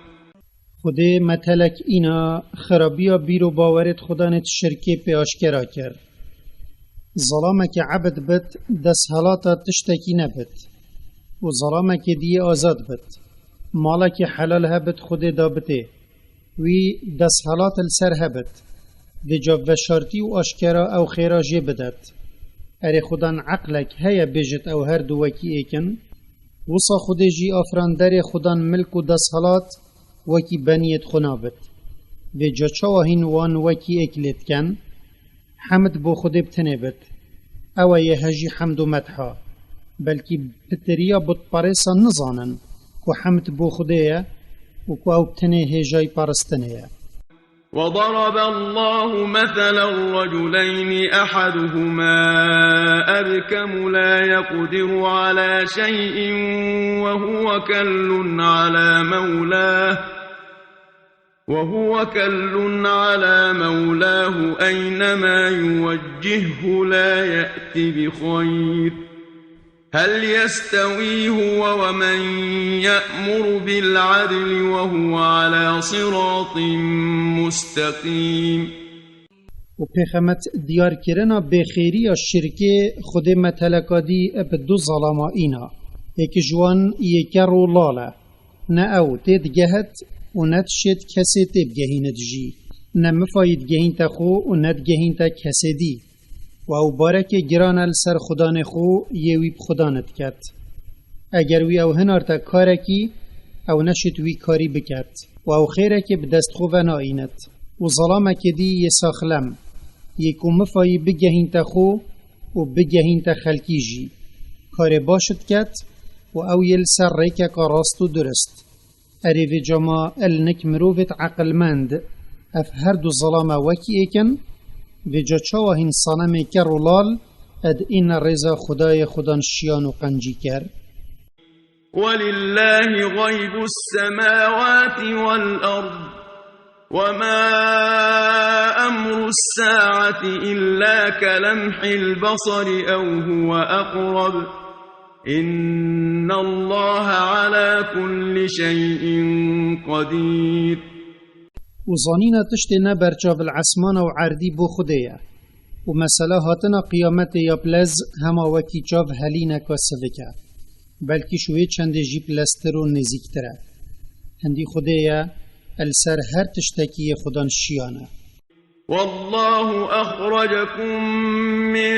خوده متلک اینا خرابیا بیرو باورت خدانت شرکی پی آشکرا کر ظلامک عبد بد دس حالاتا تشتکی نبد و ظلامک دی آزاد بد مالک حلال هبد خوده دابته وی دس حالات السر هبد دی جاب و شارتی و آشکرا او خیرا جی بدد اره خدان عقلک هیا بجت او هر دو وکی ایکن وصا خوده جی آفران در خدان ملک و دس حالات وکی بنیت خنابت و جا چاوهین وان وکی اکلت کن حمد بو خود بتنه بد او یه هجی حمد و مدحا بلکی پتریا بود پارسا نزانن که حمد بو خوده و که او بتنه هجای پارستنه وضرب الله مثلا رجلين أحدهما أبكم لا يقدر على شيء وهو كل على مولاه أينما يوجهه لا يأتي بخير هل يستوي هو ومن يأمر بالعدل وهو على صراط مستقيم و پیغمت دیار کرنا بخیری شرکه خود متلکادی ابدو ظلما اینا ایک جوان یکر و لاله نه او تید گهت و ند شد کسی تیب گهیند جی نه مفاید گهین تا خو و ند گهین تا کسی دی و او بارک گران السر خدان خو یویب خدانت کت اگر وی او هنار تا کارکی او نشد وی کاری بکت و او خیرک بدست خو و ناینت و ظلامک دی یساخلم یکو مفایی بگهین تا خو و بگهین تا خلکی جی کار باشد کت و او یل سر ریکا راست و درست اره و جما النک مروفت عقل مند اف هر دو ظلام وکی ایکن و جا چاوهین صنم کر و لال اد این رضا خدای خدان شیان و قنجی کر ولله غیب السماوات والأرض وما أمر الساعة إلا كلمح البصر أو هو أقرب إن الله على كل شيء قدير وظانینا تشتی نبرچاو العسمان و عردی بو خوده و مسئله هاتنا قیامت یا پلز هما وکی چاو هلینا کاسوکه بلکی شوی چند جی پلستر و نزیکتره هندی خوده السر هر تشتکی خدان شیانه والله أخرجكم من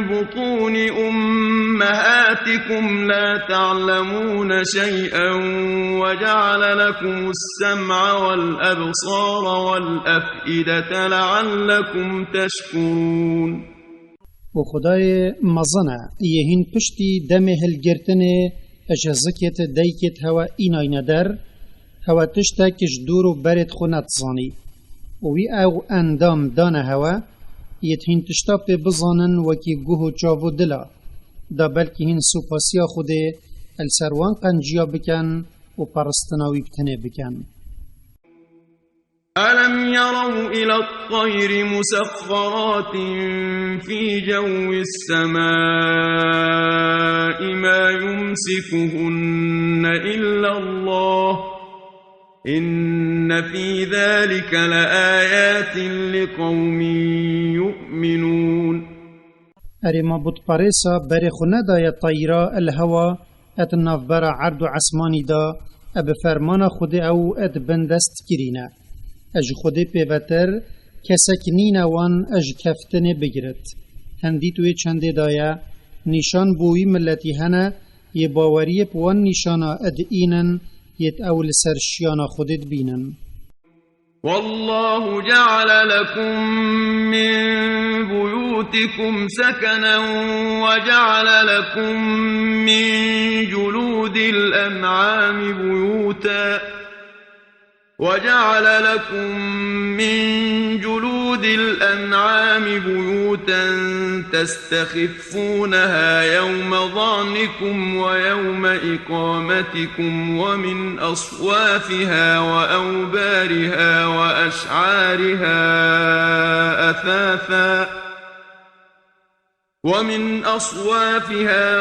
بطون أمهاتكم لا تعلمون شيئا وجعل لكم السمع والأبصار والأفئدة لعلكم تشكرون و خدای مزنه یهین پشتی دم هلگرتنه اجا زكيت ديكت هوا إناي ندر هوا تشتاكش دورو برد خونت زاني وی او اندام دانه هوا یتهین تشتا پی بزانن وکی گوه چاو دلا دا بلکه هین سوپاسیا خوده السروان قنجیا بکن و پرستناوی بتنه بکن. ألم يروا إلى الطير مسخرات في جو السماء ما يمسكهن إلا الله إن في ذلك لآيات لقوم يؤمنون. أرما بطباريسا برخنا دا يطيرا الهوا اتناف برا عرض عسماني دا اب فرمان خود او ات بندست كرينا اج خود پیوتر کسکنین وان اج کفتن بگیرد. هندی توی چنده دایا نشان بوی ملتی هنه یه باوری پوان نشانا اد اینن یت اول سرشیانا خودت بینن. والله جعل لكم من بيوتكم سكنا وجعل لكم من جلود الأنعام بيوتا تستخفونها يوم ظعنكم ويوم إقامتكم ومن أصوافها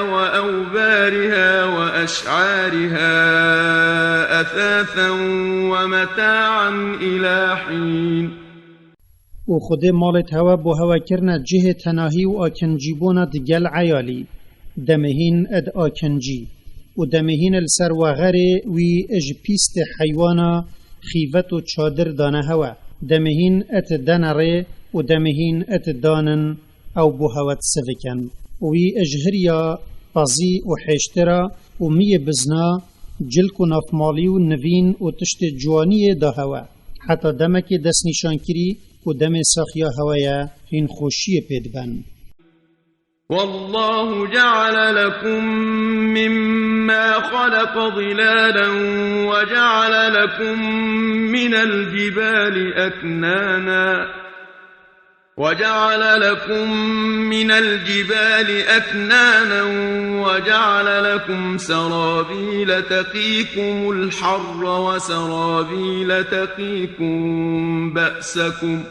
وأوبارها وأشعارها أثاثا ومتاعا إلى حين. و خود مالت هوا بو هوا کرنا جه تناهی و آکنجیبونا دگل عیالی دمهین اد آکنجی و دمهین السر و غره وی اج پیست حیوانا خیوت و چادر دانه هوا دمهین ات دنره و دمهین ات دانن او بو هوا تسفکن وی اجهریا بازی و حشترا و می بزنا جلک و نافمالی و نوین و تشت جوانی دا هوا حتی دمک دست نشان کری و دم ساخیا هوایا هین خوشی پید بن. والله جعل لكم مما خلق ظلالا وجعل لكم من الجبال أكنانا وجعل لكم سرابيل تقيكم الحر وسرابيل تقيكم بأسكم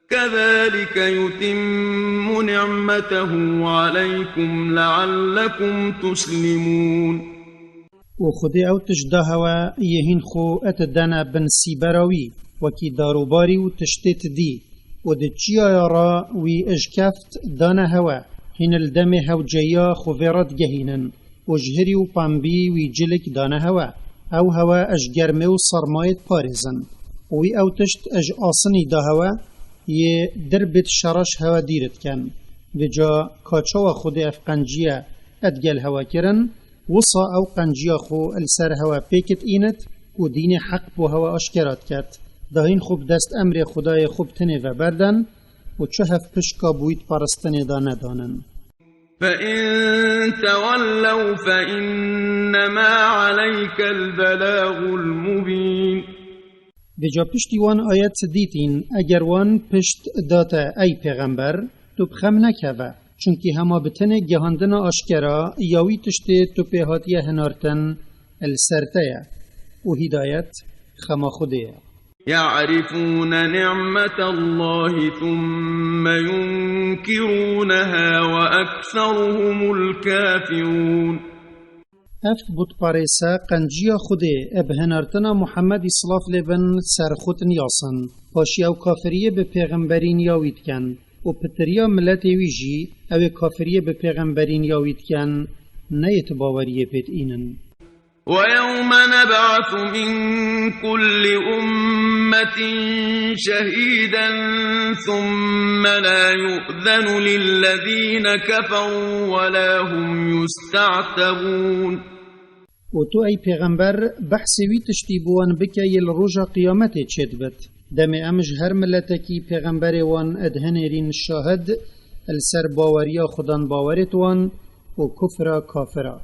كذلك يتم نعمته عليكم لعلكم تسلمون. و خودی او تجده هوا یهین خو اتدانا بن سیبراوی وکی داروباری و تشتیت دی و ده چیا را وی اجکفت دانا هوا هین الدم هوجیا خوفرات جهینن و جهری و پامبی وی جلک دانا هوا او هوا اجگرمه و صرمایت پارزن وی او تشت اج آسنی دا هوا یه دربت شرش هوا دیرت کن بجا کاچوا خود افقنجیه ادگل هوا کرن وصا او قنجیا خو السر هوا پیکت اینت و دین حق بو هوا اشکرات کت داین خوب دست امر خدای خوب تنه و بردن و چه هف پشکا بوید پرستنه دا ندانن. فإن تولوا فإنما عليك البلاغ المبين. بجا پشتی وان آیت دیتین اگر وان پشت داتا ای پیغمبر تو بخم نکوه چونکی هما بتنه گهاندن آشکرا یاوی تشتی تو پیهاتی هنارتن السرتیا و هدایت خما خوده. يعرفون نعمة الله ثم ينكرونها وأكثرهم الكافرون. اف بود پارسا قنجیا خوده ابهنارتنا محمد صلاف لبن سرخوتن یاسن پاشی او کافریه به پیغمبرین یاوید کن و پتریا ملت ویجی او کافریه به پیغمبرین یاوید کن نیت باوریه پیت اینن. ويوم نبعث من كل أمة شهيدا ثم لا يؤذن للذين كفروا ولا هم يستعتبون. و تو ای پیغمبر بحثی وی تشتیبوان بکه یل روژا قیامت چید بد دم امج هر ملتکی پیغمبر وان ادهنرین شاهد السر باوریا خودان باورت وان و کفر کافرا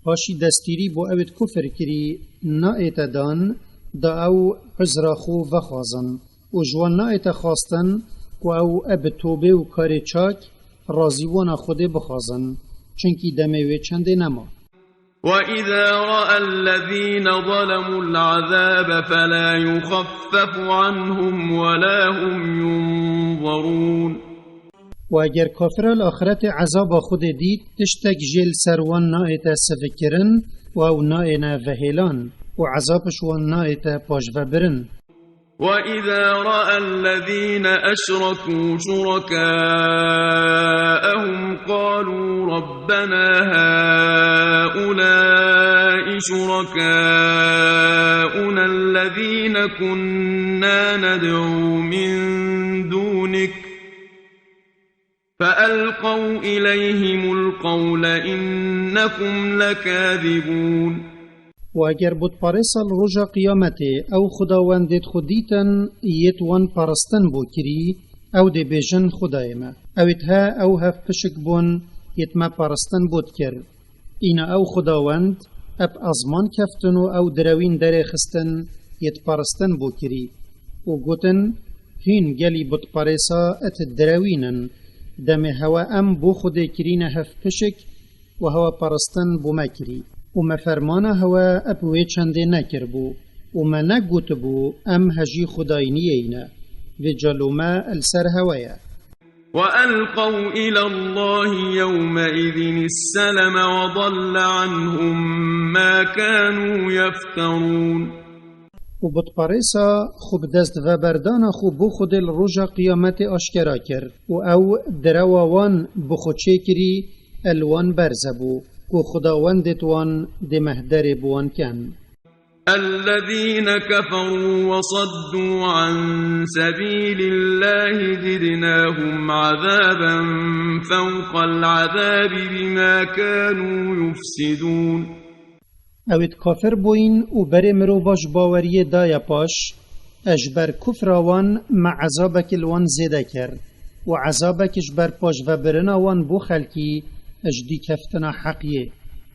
پاشی دستیری بو اوید کفر کری نا ایت دان دا او عذر خو وخوازن و جوان نا ایت خواستن و او اب توبه و کار چاک رازیوان خود بخوازن چنکی دموی چنده نما. وَإِذَا رَأَى الَّذِينَ ظَلَمُوا الْعَذَابَ فَلَا يُخَفَّفُ عَنْهُمْ وَلَا هُمْ يُنظَرُونَ. و اگر کافر الاخرت عذاب خود دید تشتک جل سروان نایت سفکرن و او ناینا وهلان و عذابش وان نایت پاجو برن. وَإِذَا رَأَى الَّذِينَ أَشْرَكُوا شُرَكَاءَهُمْ قَالُوا رَبَّنَا هَؤُلَاءِ شُرَكَاؤُنَا الَّذِينَ كُنَّا نَدْعُو مِن دُونِكَ فَأَلْقَوْا إِلَيْهِمُ الْقَوْلَ إِنَّكُمْ لَكَاذِبُونَ. و اگر بود پارسال رجا قیامته او خداوندت خودیتن ایت وان پرستن بو کری او ده بیجن خدایما اویت ها او هف پشک بون یت ما پرستن بود کر اینا او خداوند اب ازمان کفتن و او دروین در خستن یت پرستن بو کری و گوتن هین گلی بود پارسا ات دروینن دم هوا ام بو خود کرین هف پشک و هوا پرستن بو ما کری و ما فرمانه هوا ابوی چنده نکر بو و ما نگوت بو ام هجی خداینی اینا و جلو ما السر هوایا. وَأَلْقَوْا إِلَى اللَّهِ يَوْمَئِذٍ السَّلَمَ وَضَلَّ عَنْهُمْ مَا كَانُوا يَفْتَرُونَ. و بطپارسا خوب دست و بردان خوب بو خود الرجا قیامت آشکرا کر و او درواوان بخوچه کری الوان برزبو و خداوندت وان ده مهدر بوان کن. الذين كفروا وصدوا عن سبيل الله زدناهم عذابا فوق العذاب بما كانوا يفسدون. اوید کافر بوین و بر مروواش باوری دایا پاش اجبر کفراوان مع عذابک الوان زیده کر و عذابکش بر پاش و برناوان بو خلکی اجدی کفتنا حقیه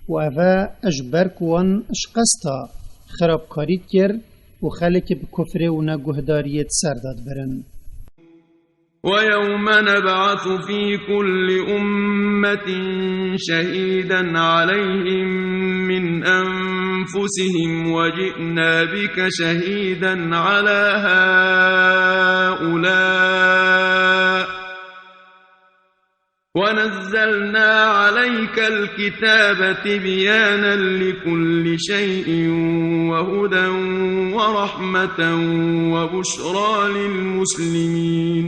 و اوه اجبر کوان اشقستا خرابکاریت کر و خلک بکفر و نگهداریت سرداد برن. وَيَوْمَ نَبْعَثُ فِي كُلِّ أُمَّةٍ شَهِيدًا عَلَيْهِمْ مِنْ أَنفُسِهِمْ وَجِئْنَا بِكَ شَهِيدًا عَلَى هَؤُلَاءِ وَنَزَّلْنَا عَلَيْكَ الْكِتَابَ تِبْيَانًا لِكُلِّ شَيْءٍ وَهُدًى وَرَحْمَةً وَبُشْرَى لِلْمُسْلِمِينَ.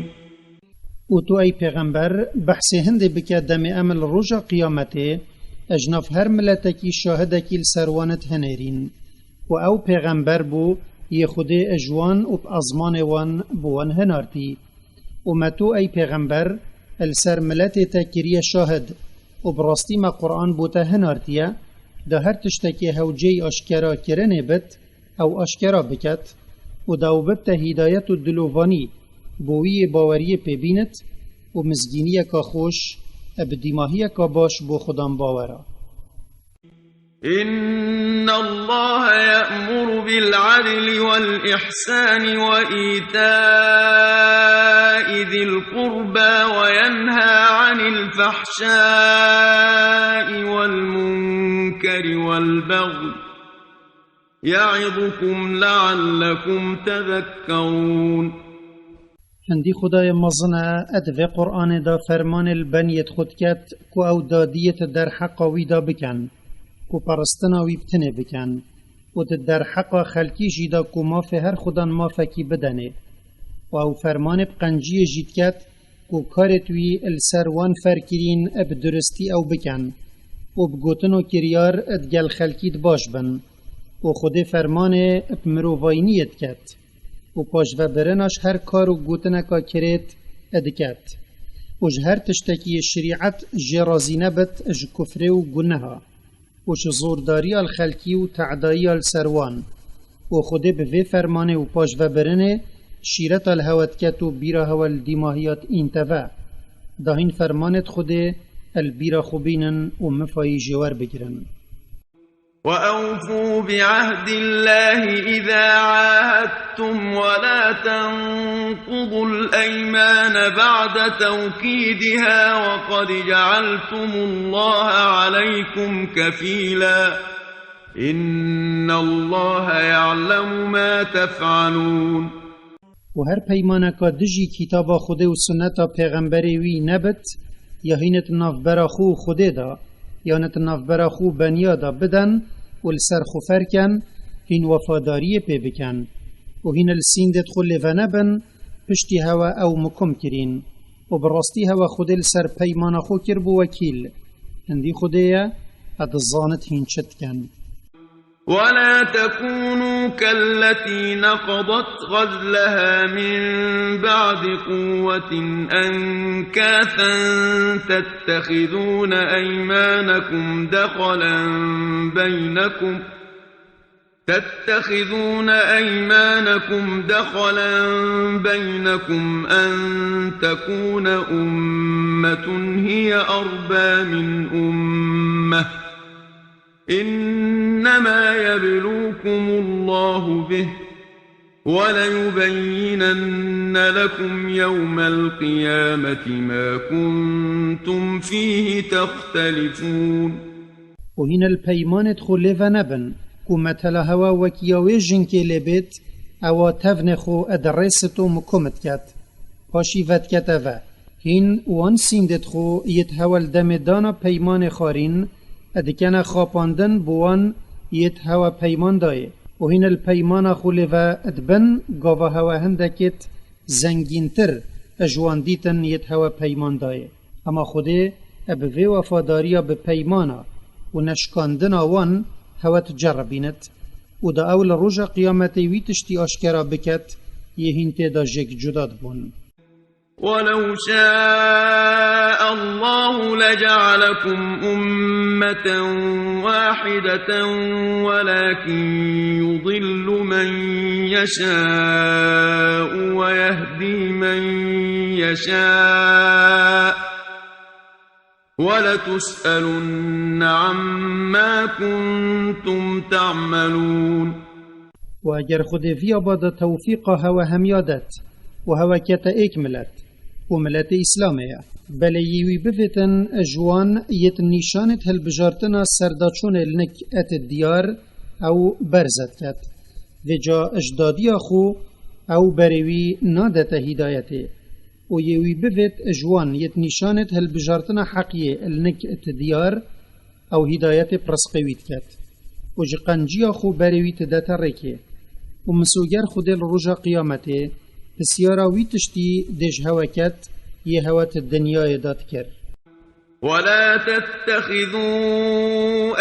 و تو ای پیغمبر بحث هند بکه دم عمل رجا قیامته اجناف هر ملتکی شاهدکی لسروانت هنرین و او پیغمبر بو یه خوده اجوان و بازمان وان بوان هنارتی و ما تو ای پیغمبر السر ملت تکریه شاهد و براستی ما قرآن بوتا هنارتیه ده هر تشتکی هوجی اشکرا کرنه بت او اشکرا بکت و داو بت هدایت و دلووانی بوی باوری پیبینت و مزگینی که خوش ابدیماهی که باش بو خودم باورا. إن الله يأمر بالعدل والإحسان وإيتاء ذي القربى وينهى عن الفحشاء والمنكر والبغي يعظكم لعلكم تذكرون. هندی خدای مزنه ادوه قرآن دا فرمان البنیت خود کت کو او دادیت در حقاوی دا بکن کو پرستناوی بتنه بکن و در حقا خلکی جیدا کو ما فی هر خودان ما فکی بدنه و او فرمان بقنجی جید کت کو کارتوی السروان فرکرین اب درستی او بکن و بگوتن و کریار ادگل خلکیت باش بن و خود فرمان اب مروواینیت کت و پاش و برناش هر کار و گوتنکا کرید ادکت و هر تشتکی شریعت جرازی نبت اج کفره و گناها و زورداری الخلکی و تعدایی السروان و خوده به فرمانه و پاش و برنه شیرت الهوتکت و بیره و الدیماهیات اینتوه داهین فرمانت خوده البیره خوبینن و مفایی جوار بگیرن. وأوفوا بعهد الله إذا عاهدتم ولا تنقضوا الأيمان بعد توكيدها وقد جعلتم الله عليكم كفيلا إن الله يعلم ما تفعلون. و هر پیمانکا دجی کتابا خوده و سنتا پیغمبری وی نبت یا هینت نافبرا خو خوده دا یا نت نافبرا خو بنیا دا بدن و لسر خو فرکن هین وفاداری پی بکن و هین السیندت خو لفنبن پشتی هوا او مکم کرین و براستی هوا خوده لسر پیمان خو کربو وکیل هندی خوده یا ادزانت هین چت کن. ولا تكونوا كالتي نقضت غزلها من بعد قوة أنكاثا تتخذون أيمانكم دخلا بينكم أن تكون أمة هي أربى من أمة إنما يبلوكم الله به وليبينن لكم يوم القيامة ما كنتم فيه تختلفون. وهنا البيمان ادخل لفنبن كمتلا هوا وكياوي جنكي لبيت او تفنخو ادرستو مكومت كات پاشي ود كتفا هين وان سيندتخو يتهول دمدانا بيمان خارين ادکن خاپاندن بوان یت هوا پیمان دایه و هین الپیمان خوله و ادبن گاوه هوا هندکت زنگینتر اجوان دیتن یت هوا پیمان دایه اما خوده ابوه وفاداریا به پیمانا و نشکاندن آوان هوا تجربینت و دا اول روژ قیامتی وی تشتی آشکرا بکت یه هینته دا جک جداد بون. ولو شاء الله لجعلكم أمة واحدة ولكن يضل من يشاء ويهدي من يشاء ولتسألن عما كنتم تعملون. واجر خود في بعد توفيق هوا هميادت وهوا كتا اكملت وملت إسلامية بليوي بفتن أجوان يتنشانت هالبجارتنا سرداچون النك ات الديار أو برزت كت وجا أجدادي أخو أو بريوي نادت هدايته ويوي بفت أجوان يتنشانت هالبجارتنا حقية النك ات الديار أو هدايته برسقويت كت وجقنجي أخو بريوي تدات الركي ومسوگر خود الرجا قيامته بسيارة ويتشتي ديج هواكت يهوات الدنيا دات كر. ولا تتخذوا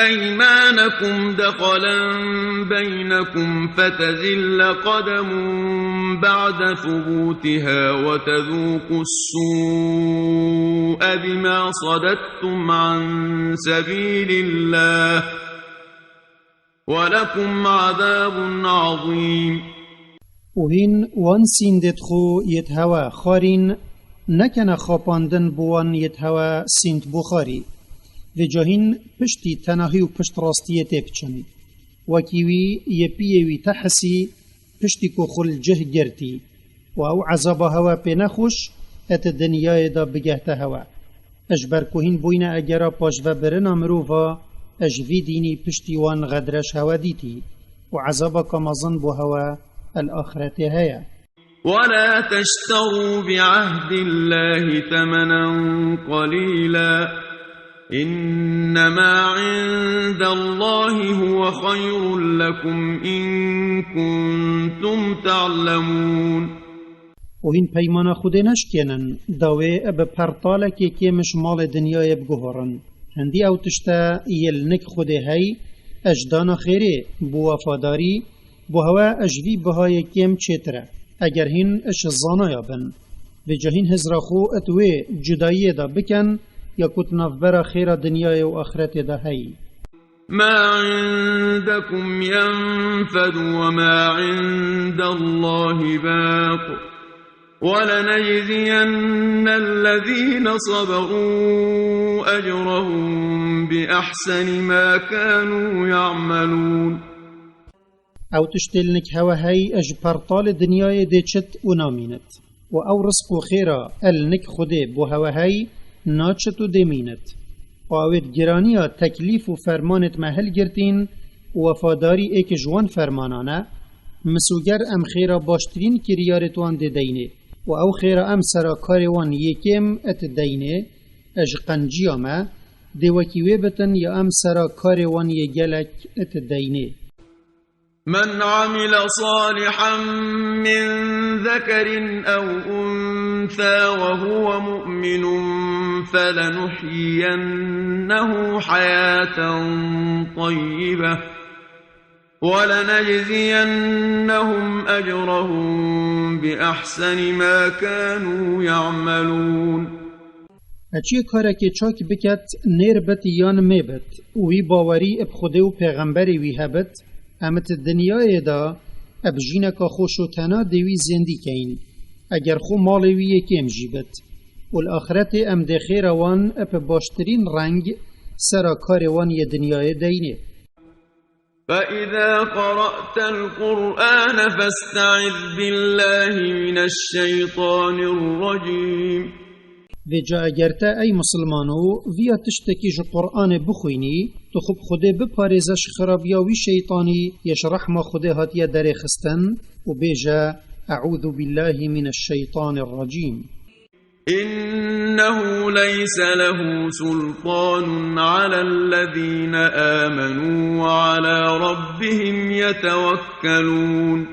أيمانكم دخلا بينكم فتزل قدم بعد ثبوتها وتذوقوا السوء بما صددتم عن سبيل الله ولكم عذاب عظيم. وهين وان سيندت خو يتهوى خارين نكنا خاپاندن بوان يتهوى سيند بخاري وجاهين پشتي تناهي و پشت راستيته بچن وكيوي يبيوي تحسي پشتي كو خل جه گرتي و عذاب هوا بنخوش ات دنيا دا بگهت هوا اجبر كوهين بوين اگرا پاش و برنا مروفا اجوي ديني پشتي وان غدرش هوا ديتي و عذاب كمازن بو هوا الآخرة هيا. ولا تشتروا بعهد الله ثمنا قليلا إنما عند الله هو خير لكم إن كنتم تعلمون. وهين پیمان خود نشکنن داوه اب پرطالکی که مش مال دنیای بگهرن هندی او تشتا یلنک خود هی اجدان خیره بو وفاداری بو هوا اجوی بهای کم چتره اگر هین اش زانایا بن بجاهین هزراخو اتوه جدایی دا بکن یا کتناف برا خیر دنیای و آخرت دا هی. ما عندكم ينفد وما عند الله باق ولنجزين الذين صبروا أجرهم بأحسن ما كانوا يعملون. او تشتلنك هوا هاي اج پرطال دنیای دی چت و نامینت و او رزق و خیرا النک خوده بو هوا هاي ناچت و دمینت و اوید گرانیا تکلیف و فرمانت محل گرتین و وفاداری ایک جوان فرمانانه مسوگر ام خیرا باشترین کریارتوان دی دینه و او خیرا ام سرا کاروان یکم ات دینه اج قنجیامه دی وکیوه بتن یا ام سرا کاروان یگلک ات دینه. من عمل صالحا من ذكر أو أنثى وهو مؤمن فلنحيينه حياة طيبة ولنجزينهم أجرهم بأحسن ما كانوا يعملون. اچی کاره که چاک بکت نیر بت یان میبت وی باوری اب خوده و پیغمبری وی هبت امت دنیای دا اب جینکا خوش و تنا دیوی زندی کین اگر خو مالی وی یکیم جیبت و الاخرت ام ده خیر وان اب باشترین رنگ سرا کار وان ی دنیای دینه. فإذا قرأت القرآن فاستعذ بالله من الشيطان الرجيم. و جا اگر تا ای مسلمانو ویا تشتکی جو قرآن بخوینی تو خوب خوده بپارزش خرابیاوی شیطانی یش رحمه خوده هاتیه در خستن و بیجا اعوذ بالله من الشیطان الرجیم. إنه ليس له سلطان على الذين آمنوا وعلى ربهم يتوكلون.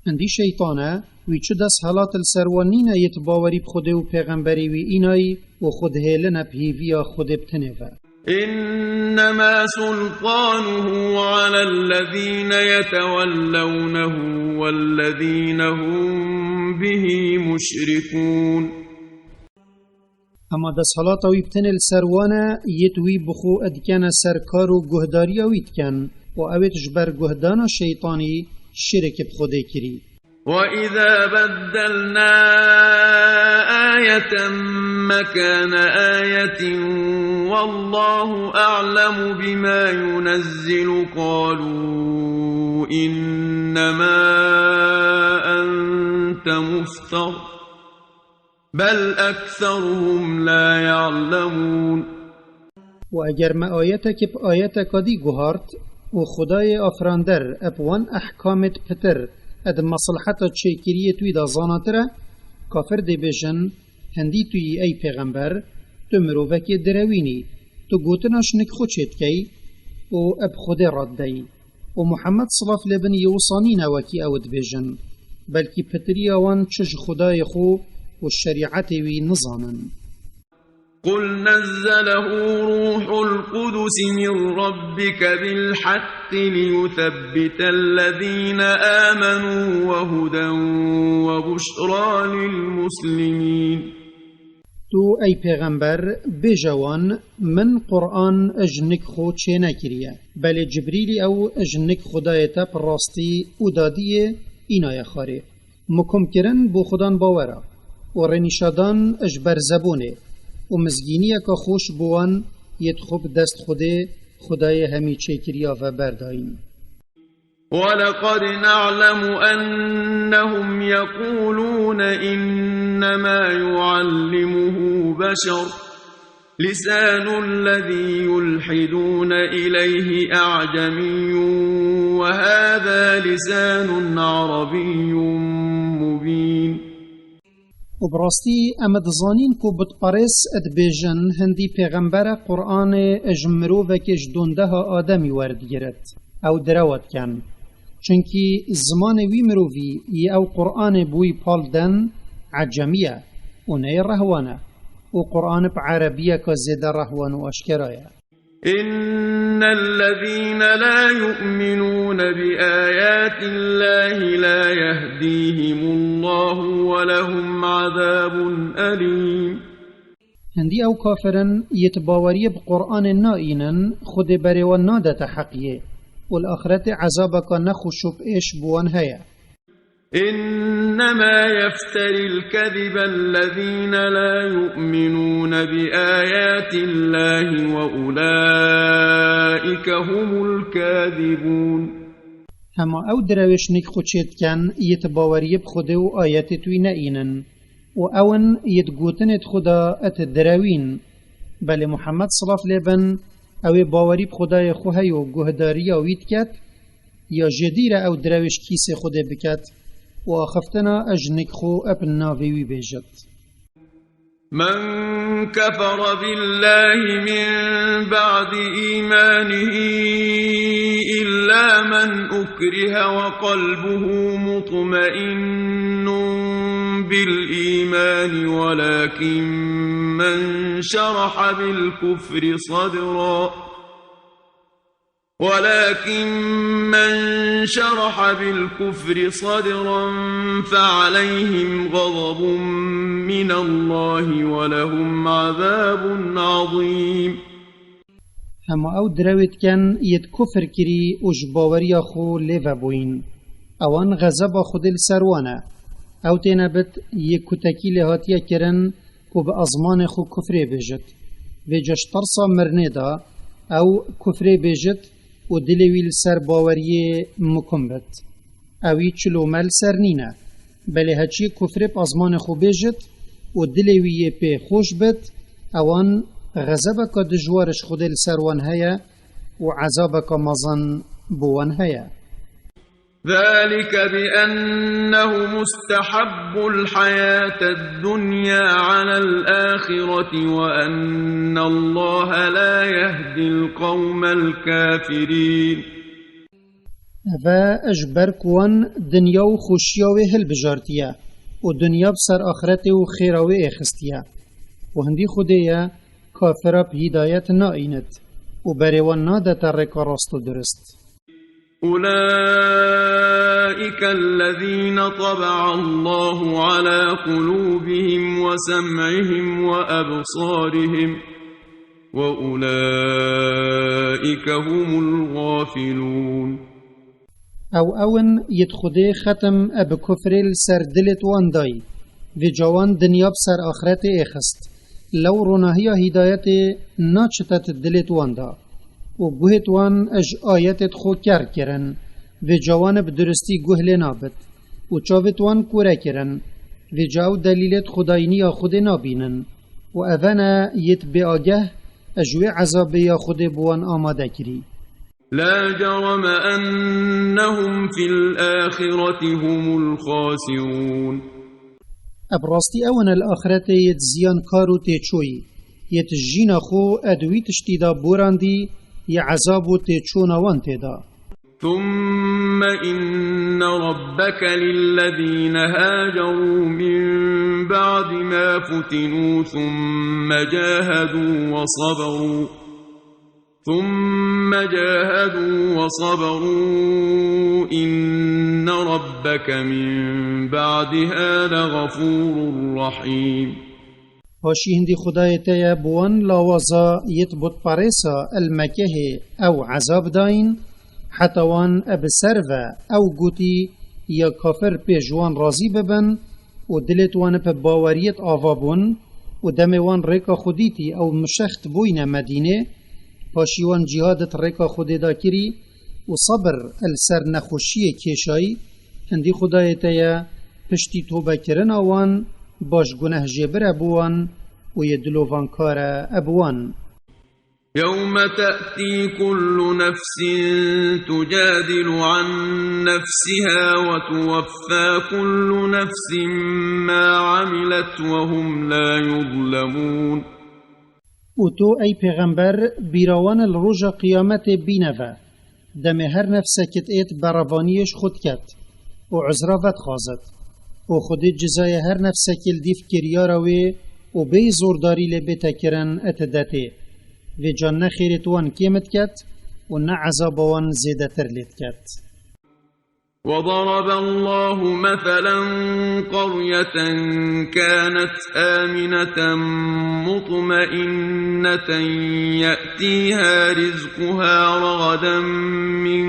اندی شیطانه وی چه دست حالات السروانین یتباوری بخوده و پیغمبری وی اینای و خود هیلن بهیویا خود بتنفه. إنما سلطانه على الذين يتولونه والذين هم به مشركون. اما دست حالات وی بتن السروانه یتوی بخو ادکن سرکار و گهداری ویدکن و اویت جبر گهدان شیطانی شرک بخوده کری. وَإِذَا بَدَّلْنَا آيَةً مَكَانَ آيَةٍ وَاللَّهُ أَعْلَمُ بِمَا يُنَزِّلُ قَالُوا إِنَّمَا أَنْتَ مُفْتَرٍ بَلْ أَكْثَرُهُمْ لَا يَعْلَمُونَ. و اگر ما آیتک ب آیتک دی گوهارت و خدای افراندر ابوان احکامت پتر اد مصلحت چیکریه توی دا زاناتره کافر دی بجن هندی توی ای پیغمبر تو مروفکی دروینی تو گوتناش نک خوچید کی و اب خود رد دی و محمد صلاف لبن یوصانی نوکی اود بجن بلکی پتری آوان چش خدای خو و شریعت وی نظامن. قل نزله روح القدس من ربك بالحق ليثبت الذين آمنوا وهدى وبشرى للمسلمين. تو ای پیغمبر بجوان من قرآن اجنک خو چه نکریه بل جبریلی او اجنک خدایتا پر راستی او دادیه اینای خاره مکم کرن بو خدان باوره و رنشادان اجبر زبونه و مزگینی که خوش بوان یت خوب دست خوده خدای همی چکریا و برداین. ولقد نعلم أنهم يقولون إنما يعلمه بشر لسان الذي يلحدون إليه أعجمي وهذا لسان عربي مبين. و براستی امد زانین کو بتپرس اد بیجن هندی پیغمبر قرآن اجمرو و کش دونده ها آدمی ورد گرد او دروت کن چونکی زمان وی مرووی ی او قرآن بوی پالدن عجمیه و نی رهوانه و قرآن ب عربیه که زیده رهوان و اشکرایه. إن الذين لا يؤمنون بآيات الله لا يهديهم الله ولهم عذاب أليم. هندی او کافرن یتباوری بقرآن نائینن خود بری و نادت حقیه والآخرت عذابک نخوشب ایش بوان هیا. إنما يفتري الكذب الذين لا يؤمنون بآيات الله وأولئك هم الكاذبون. هما او دروشنك خوشيت كان يتباوري بخده و آيات توي نئينن و اون يتقوتنت خدا اتدراوين بل محمد صلاف لبن او باوري بخدای خوهی و گهداری آوید کت یا جدیر او دروش کیس خوده بکت و آخفتنا اجنک خو اپن ناویوی بیجت. من كفر بالله من بعد إيمانه إلا من أكره وقلبه مطمئن بالإيمان ولكن من شرح بالكفر صدرا فعليهم غضب من الله ولهم عذاب عظيم. هما او درويت كان يت كفر كري وجباوري خو ليفا بوين اوان غضب خود السروانه او تنبت يكتكي لهاتيا كرن كو بأزمان خو كفري بيجت ويجش ترسا مرندا او كفري بيجت و دلوی لسر باوری مکمبت اوی چلو مل سر نینه بله هچی کفر پازمان خو بیجت و دلوی پی خوش بت اوان غضبک دجوارش خود لسر وان هیا و عذابک مزن بوان هیا. ذلك بأنه مستحب الحياة الدنيا على الآخرة وأن الله لا يهدي القوم الكافرين. و اجبرك وان دنيا و خوشياوي هل بجارتيا و دنيا بسر آخرت و خيراوي اخستيا و هندي خوديا كافرة بهداية نائنت و بريوان نادت الركا راست درست. أولئك الذين طبع الله على قلوبهم وسمعهم وأبصارهم وأولئك هم الغافلون. اون يدخدي ختم اب كفر السر دلت وانداي في جوان دنيا بسر آخرت اخست لو روناهي هدايت ناچتت دلت واندا و گوهت وان اج آیتت خو کر کرن و جوانب درستی گوه لنابد و چاوت وان کوره کرن و جاو دلیلت خداینی خود نابینن و اونا یت بی آگه اجوی عذاب یا خود بوان آماده کری. لا جرم أنهم في الآخرة هم الخاسرون. ابراستی اون الآخرت یت زیان کارو تیچوی یت جین خو ادوی تشتیدا بوراندی يعذاب تيچون وانتدا. ثم إن ربك للذين هاجروا من بعد ما فتنوا ثم جاهدوا وصبروا إن ربك من بعدها لغفور رحيم. هاشي هندي خدای تیا بوان لاوازا يتبط پاريسا المكه او عذاب داين حتى وان ابسروا او گوتي یا کافر پیجوان راضی ببن و دلت وان په باوریت آوابون و دم وان ریکا خودیتی او مشخت بوین مدینه پاشی وان جهادت ریکا خودی دا کری و صبر السر نخوشی کشایی هندی خدای تیا پشتی توبه کرن وان باش گناه جبر ابوان و يدلوفان كار ابوان. يوم تأتي كل نفس تجادل عن نفسها وتوفى كل نفس ما عملت وهم لا يظلمون. و تو اي پیغمبر بیراوان الروج قیامت بینوه دم هر نفسکت ایت براوانیش خود کت و عذراوت خازد و خود جزای هر نفسکل دیف کریاروی و بی زورداری لبیتا کرن اتداته و جان نخیرتوان کیمت کت و نا عذابوان زیدتر لیت کت. وضرب الله مثلا قرية كانت آمنة مطمئنة يأتيها رزقها رغدا من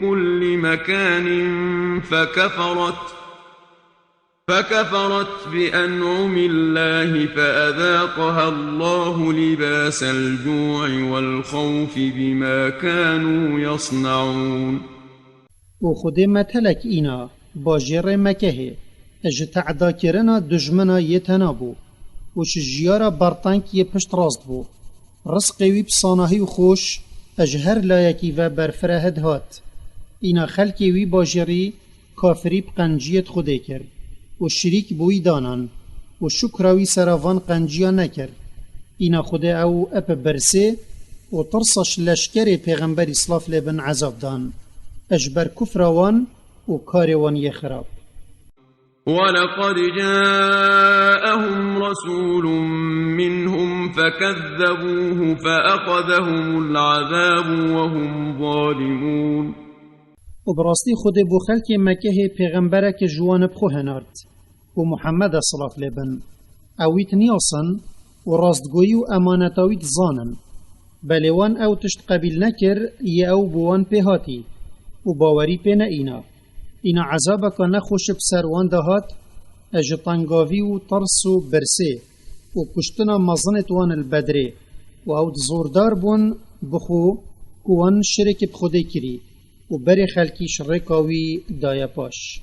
كل مكان فكفرت بأنعم الله فأذاقها الله لباس الجوع والخوف بما كانوا يصنعون. و خود متلک اینا با جر مکه اج تعدا کرنا دجمنا یتنابو و شجیارا برطانک ی پشت راست بو رزقی وی بصاناهی و خوش اج هر لایکی و برفرهد هات اینا خلکی وی با جری کافری بقنجیت خوده کرد و شریک بوی دانان و شکراوی سراوان قنجیا نکرد اینا خوده او اپ برسه و ترسش لشکر پیغمبر اصلاف لبن عذاب دان اجبر كفروان وكاروان يخراب. ولقد جاءهم رسول منهم فكذبوه فأخذهم العذاب وهم ظالمون. وبراستي خود بو خلق مكه پیغمبرك جوان بخو هنارد ومحمد صلى الله عليه وسلم اويت نيوصن وراستگوي وامانتاويت زانن بلوان او تشت قبيل نكر يأو بوان بهاتي و باوری پینا اینا عذابا که نخوش بسروان دهات اج طنگاوی و ترس و برسه و کشتنا مزنت وان البدره و او زوردار بون بخو کوان شرک بخوده کری و بری خلکی شرکاوی دایا پاش.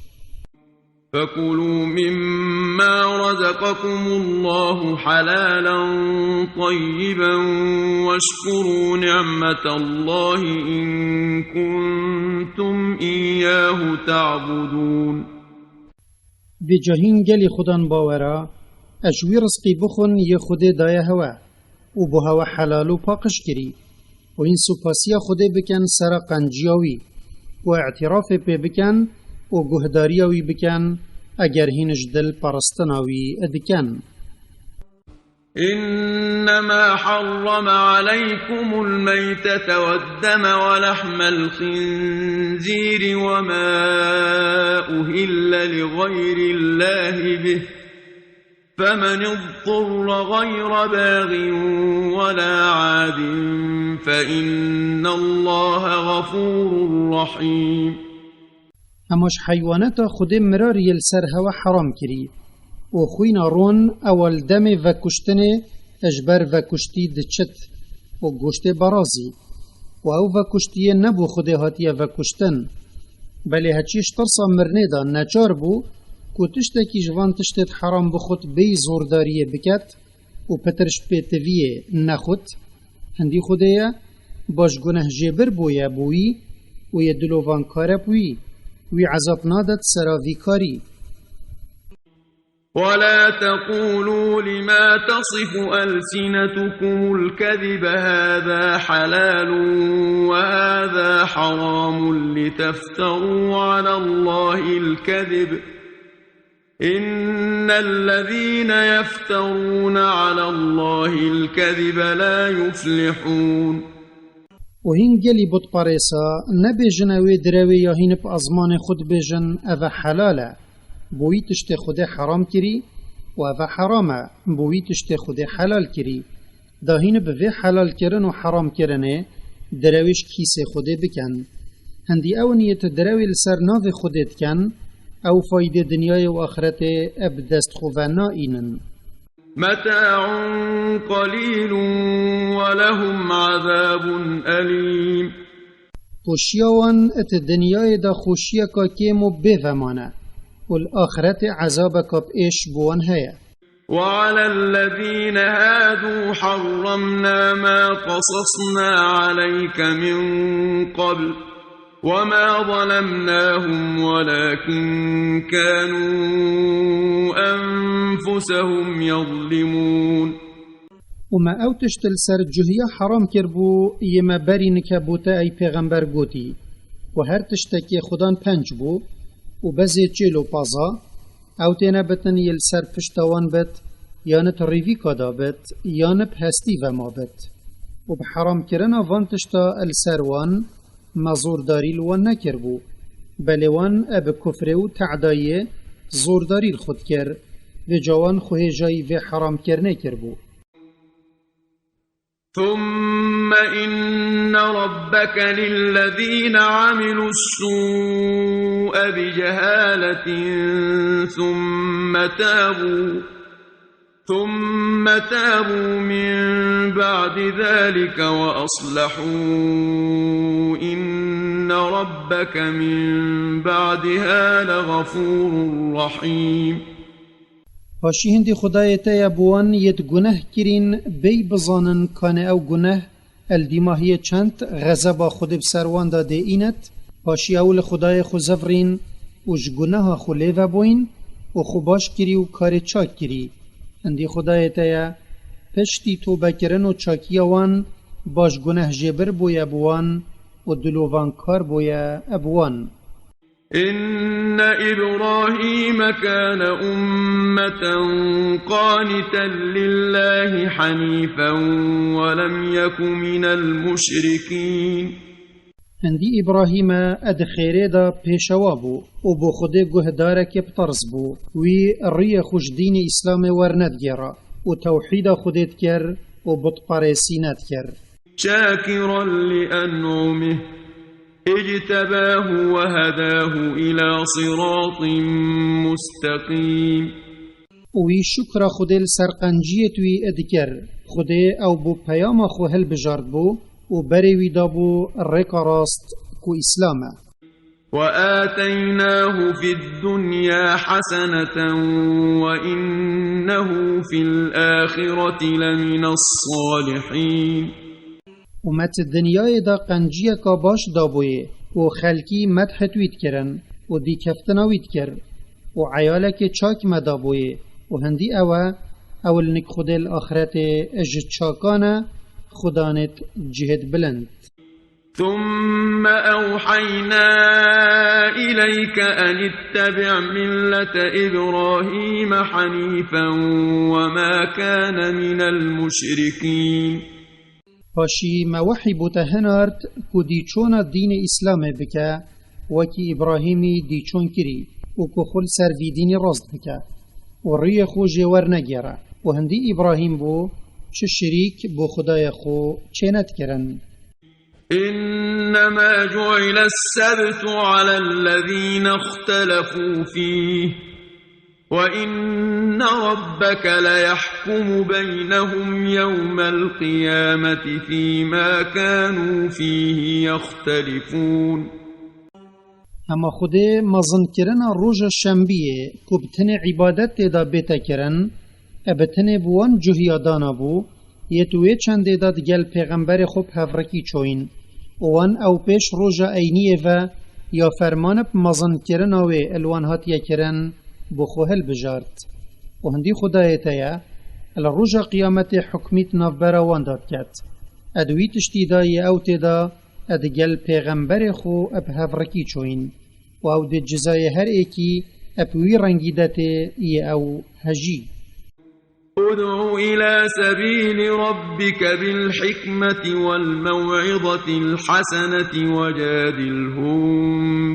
فكلوا مما رزقكم الله حلالا طيبا واشكروا نعمة الله إن كنتم إياه تعبدون. بجاهين جلي خدان باورا اجوي رزقي بخون يخده دايا هوا و بو هوا حلالو پاقش كري و این سپاسیا خوده بکن سرا قنجیاوی و اعتراف پی بکن و گهداریاوی بکن اگر هینش دل پرستناوی ادکن. إنما حرم عليكم الميتة والدم ولحم الخنزير وما أهل لغير الله به فمن اضطر غير باغ ولا عاد فإن الله غفور رحيم. هماش حیوانات خود مرار یلسر هوا حرام کری و خوینا رون اول دم و کشتنه اجبر و کشتی دچت و گوشت برازی و او و کشتیه نبو خود هاتیه و کشتن بله هچیش ترسا مرنه دا نچار بو که تشتکی جوان تشتت حرام بخود بی زورداریه بکت و پترش پیتویه نخود هندی خوده باش گناه جبر بویا بوی و یدلووان کاره بوی وی عذاب نادت سراوی کاری. ولا تقولوا لما تصف ألسنتكم الكذب هذا حلال وهذا حرام لتفتروا على الله الكذب إن الذين يفترون على الله الكذب لا يفلحون. و هین گلی بود پارسا نبیجن اوی دروی یا هین پا ازمان خود بیجن او حلاله بوی تشت خود حرام کری و او حرامه بوی تشت خود حلال کری دا هین بوی حلال کرن و حرام کرنه درویش کیسه خود بکن هندی او نیت دروی لسر ناو خودت کن او فایده دنیای و آخرت ابدست خوبنا اینن. متاع قليل ولهم عذاب أليم. خوشیاوان ات دنیای دا خوشیا کا کیمو بفهمانه والآخرت عذاب کا پیش بوان هيا. وعلى الذين هادوا حرمنا ما قصصنا عليك من قبل وما ظلمناهم ولكن كانوا أنفسهم يظلمون. وما او تشتل سر جهية حرام کربو يما بری نکبوتا ای پیغمبر گوتی و هر تشتکی خودان پنج بو و بزی چیلو پازا او تینا بتن یل سر پشتوان بت یانت ریوی کادا بت یانب هستی و ما بت و بحرام کرنا وان تشتا السروان مزورداری لوان نکربو بلوان اب کفر و تعدایه زورداری خود کر و جوان خوه جایی و حرام کرنه کربو. ثم إن ربك للذين عملوا السوء بجهالة ثم تابوا من بعد ذلك وأصلحوا إن ربك من بعدها لغفور رحيم. پاشی هندی خدای تیا بوان یت گناه کرین بی بزانن کانه او گناه الدیماهی چند غضب خود بسروان داده اینت پاشی اول خدای خو زفرین وش گناه خو لیو بوین و خو باش کری و کار چاک کری. هندی خدای تیا پشتی توبه کرن و چاکی وان باش گناه جبر بویا بوان و دلووان کار بویا ابوان. إن إبراهيم كان أمة قانتا لله حنيفا ولم يك من المشركين. هندی ابراهیم ادخیره دا پیشوا بو و بو خود گهدارک بطرز بو وی ری خوش دین اسلام ورند گیرا و توحید خودت کر و بطپارسینت کر. شاكرا لأنعمه اجتباه وهداه إلى صراط مستقيم. وی شکر خودل سرقنجیت وی ادکر خوده او بو پیام خو هل بجارد بو و بری وی دابو رکا راست کو اسلامه. وآتيناه في الدنيا حسنة وإنه في الآخرة لمن الصالحين. ومت دنیای دا قنجیه کا باش دابوی و خلکی مدح توید کرن و دی کفتناوید کر و عیالک چاک مدابوی و هندی اول نک خودل آخرت اجد چاکانه خدانت جهد بلند. ثم أوحينا إليك أن اتبع ملة إبراهيم حنيفا وما كان من المشركين. پاشی موحی بوته هنارد کو دیچون دین اسلام بکه وکی ابراهیمی دیچون کری و کو خل سر وی دین راست بکه و ری خو جوار نگیره و هندی ابراهیم بو چه شریک بو خدای خو چینت کرن. إنما جعل السبت على الذين اختلفوا فيه وإن ربك ليحكم بينهم يوم القيامة فيما كانوا فيه يختلفون. اما خوده مزن کرن روز شنبیه که بتنه عبادت دا بیتا کرن ابتنه بوان جهیادانا بو یتوی چنده داد گل پیغمبر خوب هفرکی چوین وان او پیش روز اینیه و یا فرمان مزن کرن اوی الوان هاتیه کرن بخوهل بجارد و هندی خدای تیا الروز قیامت حکمیت نفبر وان داد کد ادوی تشتیدای او تدا ادگل پیغمبر خو اب هفرکی چوین و او دی جزای هر ایکی اپوی رنگیدت ای او هجی. ادعو إلى سبيل ربك بالحكمة والموعظة الحسنة وجادلهم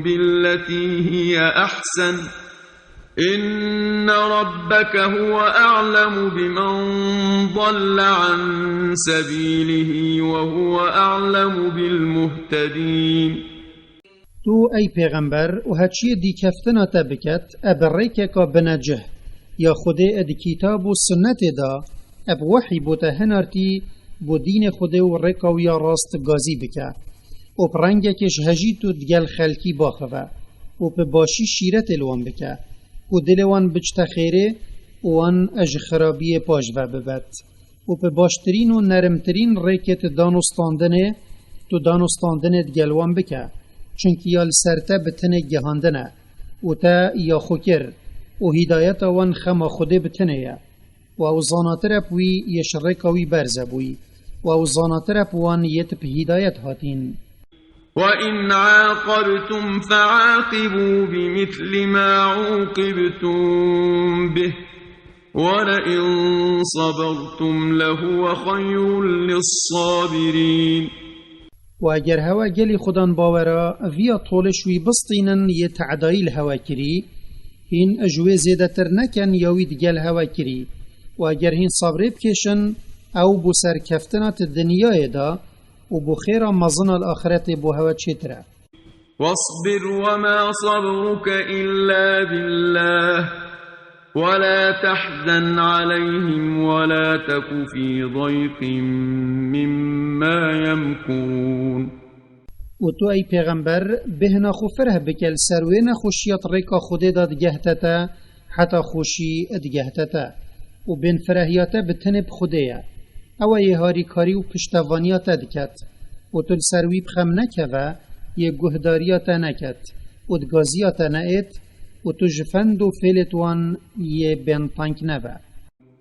بالتي هي أحسن إن ربك هو أعلم بمن ضل عن سبيله وهو أعلم بالمهتدين. تو ای پیغمبر و هچی دی کفتنا تبکت ابریک کا بنجه یا خوده اد کتاب و سنت دا اب وحی بوته هنارتی بو دین خوده و رکا و یا راست گازی بکه و پرنگه کش هجی تو دگل خلکی باخوه و په باشی شیرت الوان بکه و دلوان بچت خیره وان اج خرابی پاش و ببد و په باشترین و نرمترین ریکت دانستاندنه تو دانستاندنه دگلوان بکه چونکی یا لسرته بتنه گهاندنه و تا یا خوکر و هدایت وان خما خوده بتنه و او زاناتر اپوی یشرکاوی برزه بوی و او زاناتر اپوان یت په هدایت هاتین. وَإِنْ عَاقَبْتُمْ فَعَاقِبُوا بِمِثْلِ مَا عُوقِبْتُمْ بِهِ وَلَئِنْ صَبَرْتُمْ لَهُوَ خَيْرٌ لِلصَّابِرِينَ. و اگر هوا گلی خودان باورا ویا طولشوی بسطینن یه تعدایل هوا کری هین اجوه زیده تر نکن یاوید گل هوا کری و اگر هین صبره بکشن او بو سرکفتنات الدنیای دا و بو خیر مزن الآخرت بو هوا چتره. واصبر وما صبرك إلا بالله ولا تحزن عليهم ولا تك في ضيق مما يمكرون. و تو ای پیغمبر بهنا خو فره بکل سروین خوشیت ریکا خودی داد گهتتا حتی خوشی ادگهتتا و بین فرهیاتا بتنب خودیه او یه هاری کاری و پشتوانیاتا دکت و تل سروی بخم نکوه یه گهداریاتا نکت و دگازیاتا نایت و تو جفند و فیلتوان یه بین تانک نوه.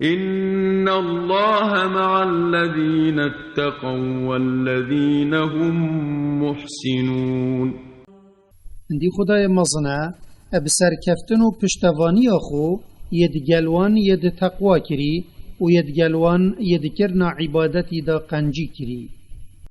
إن الله مع الذين اتقوا والذين هم محسنون. اندی خدای مزنه ابسر کفتن و پشتوانی خو یدگلوان ید تقوا کری و یدگلوان یدکرنا عبادتی دا قنجی کری.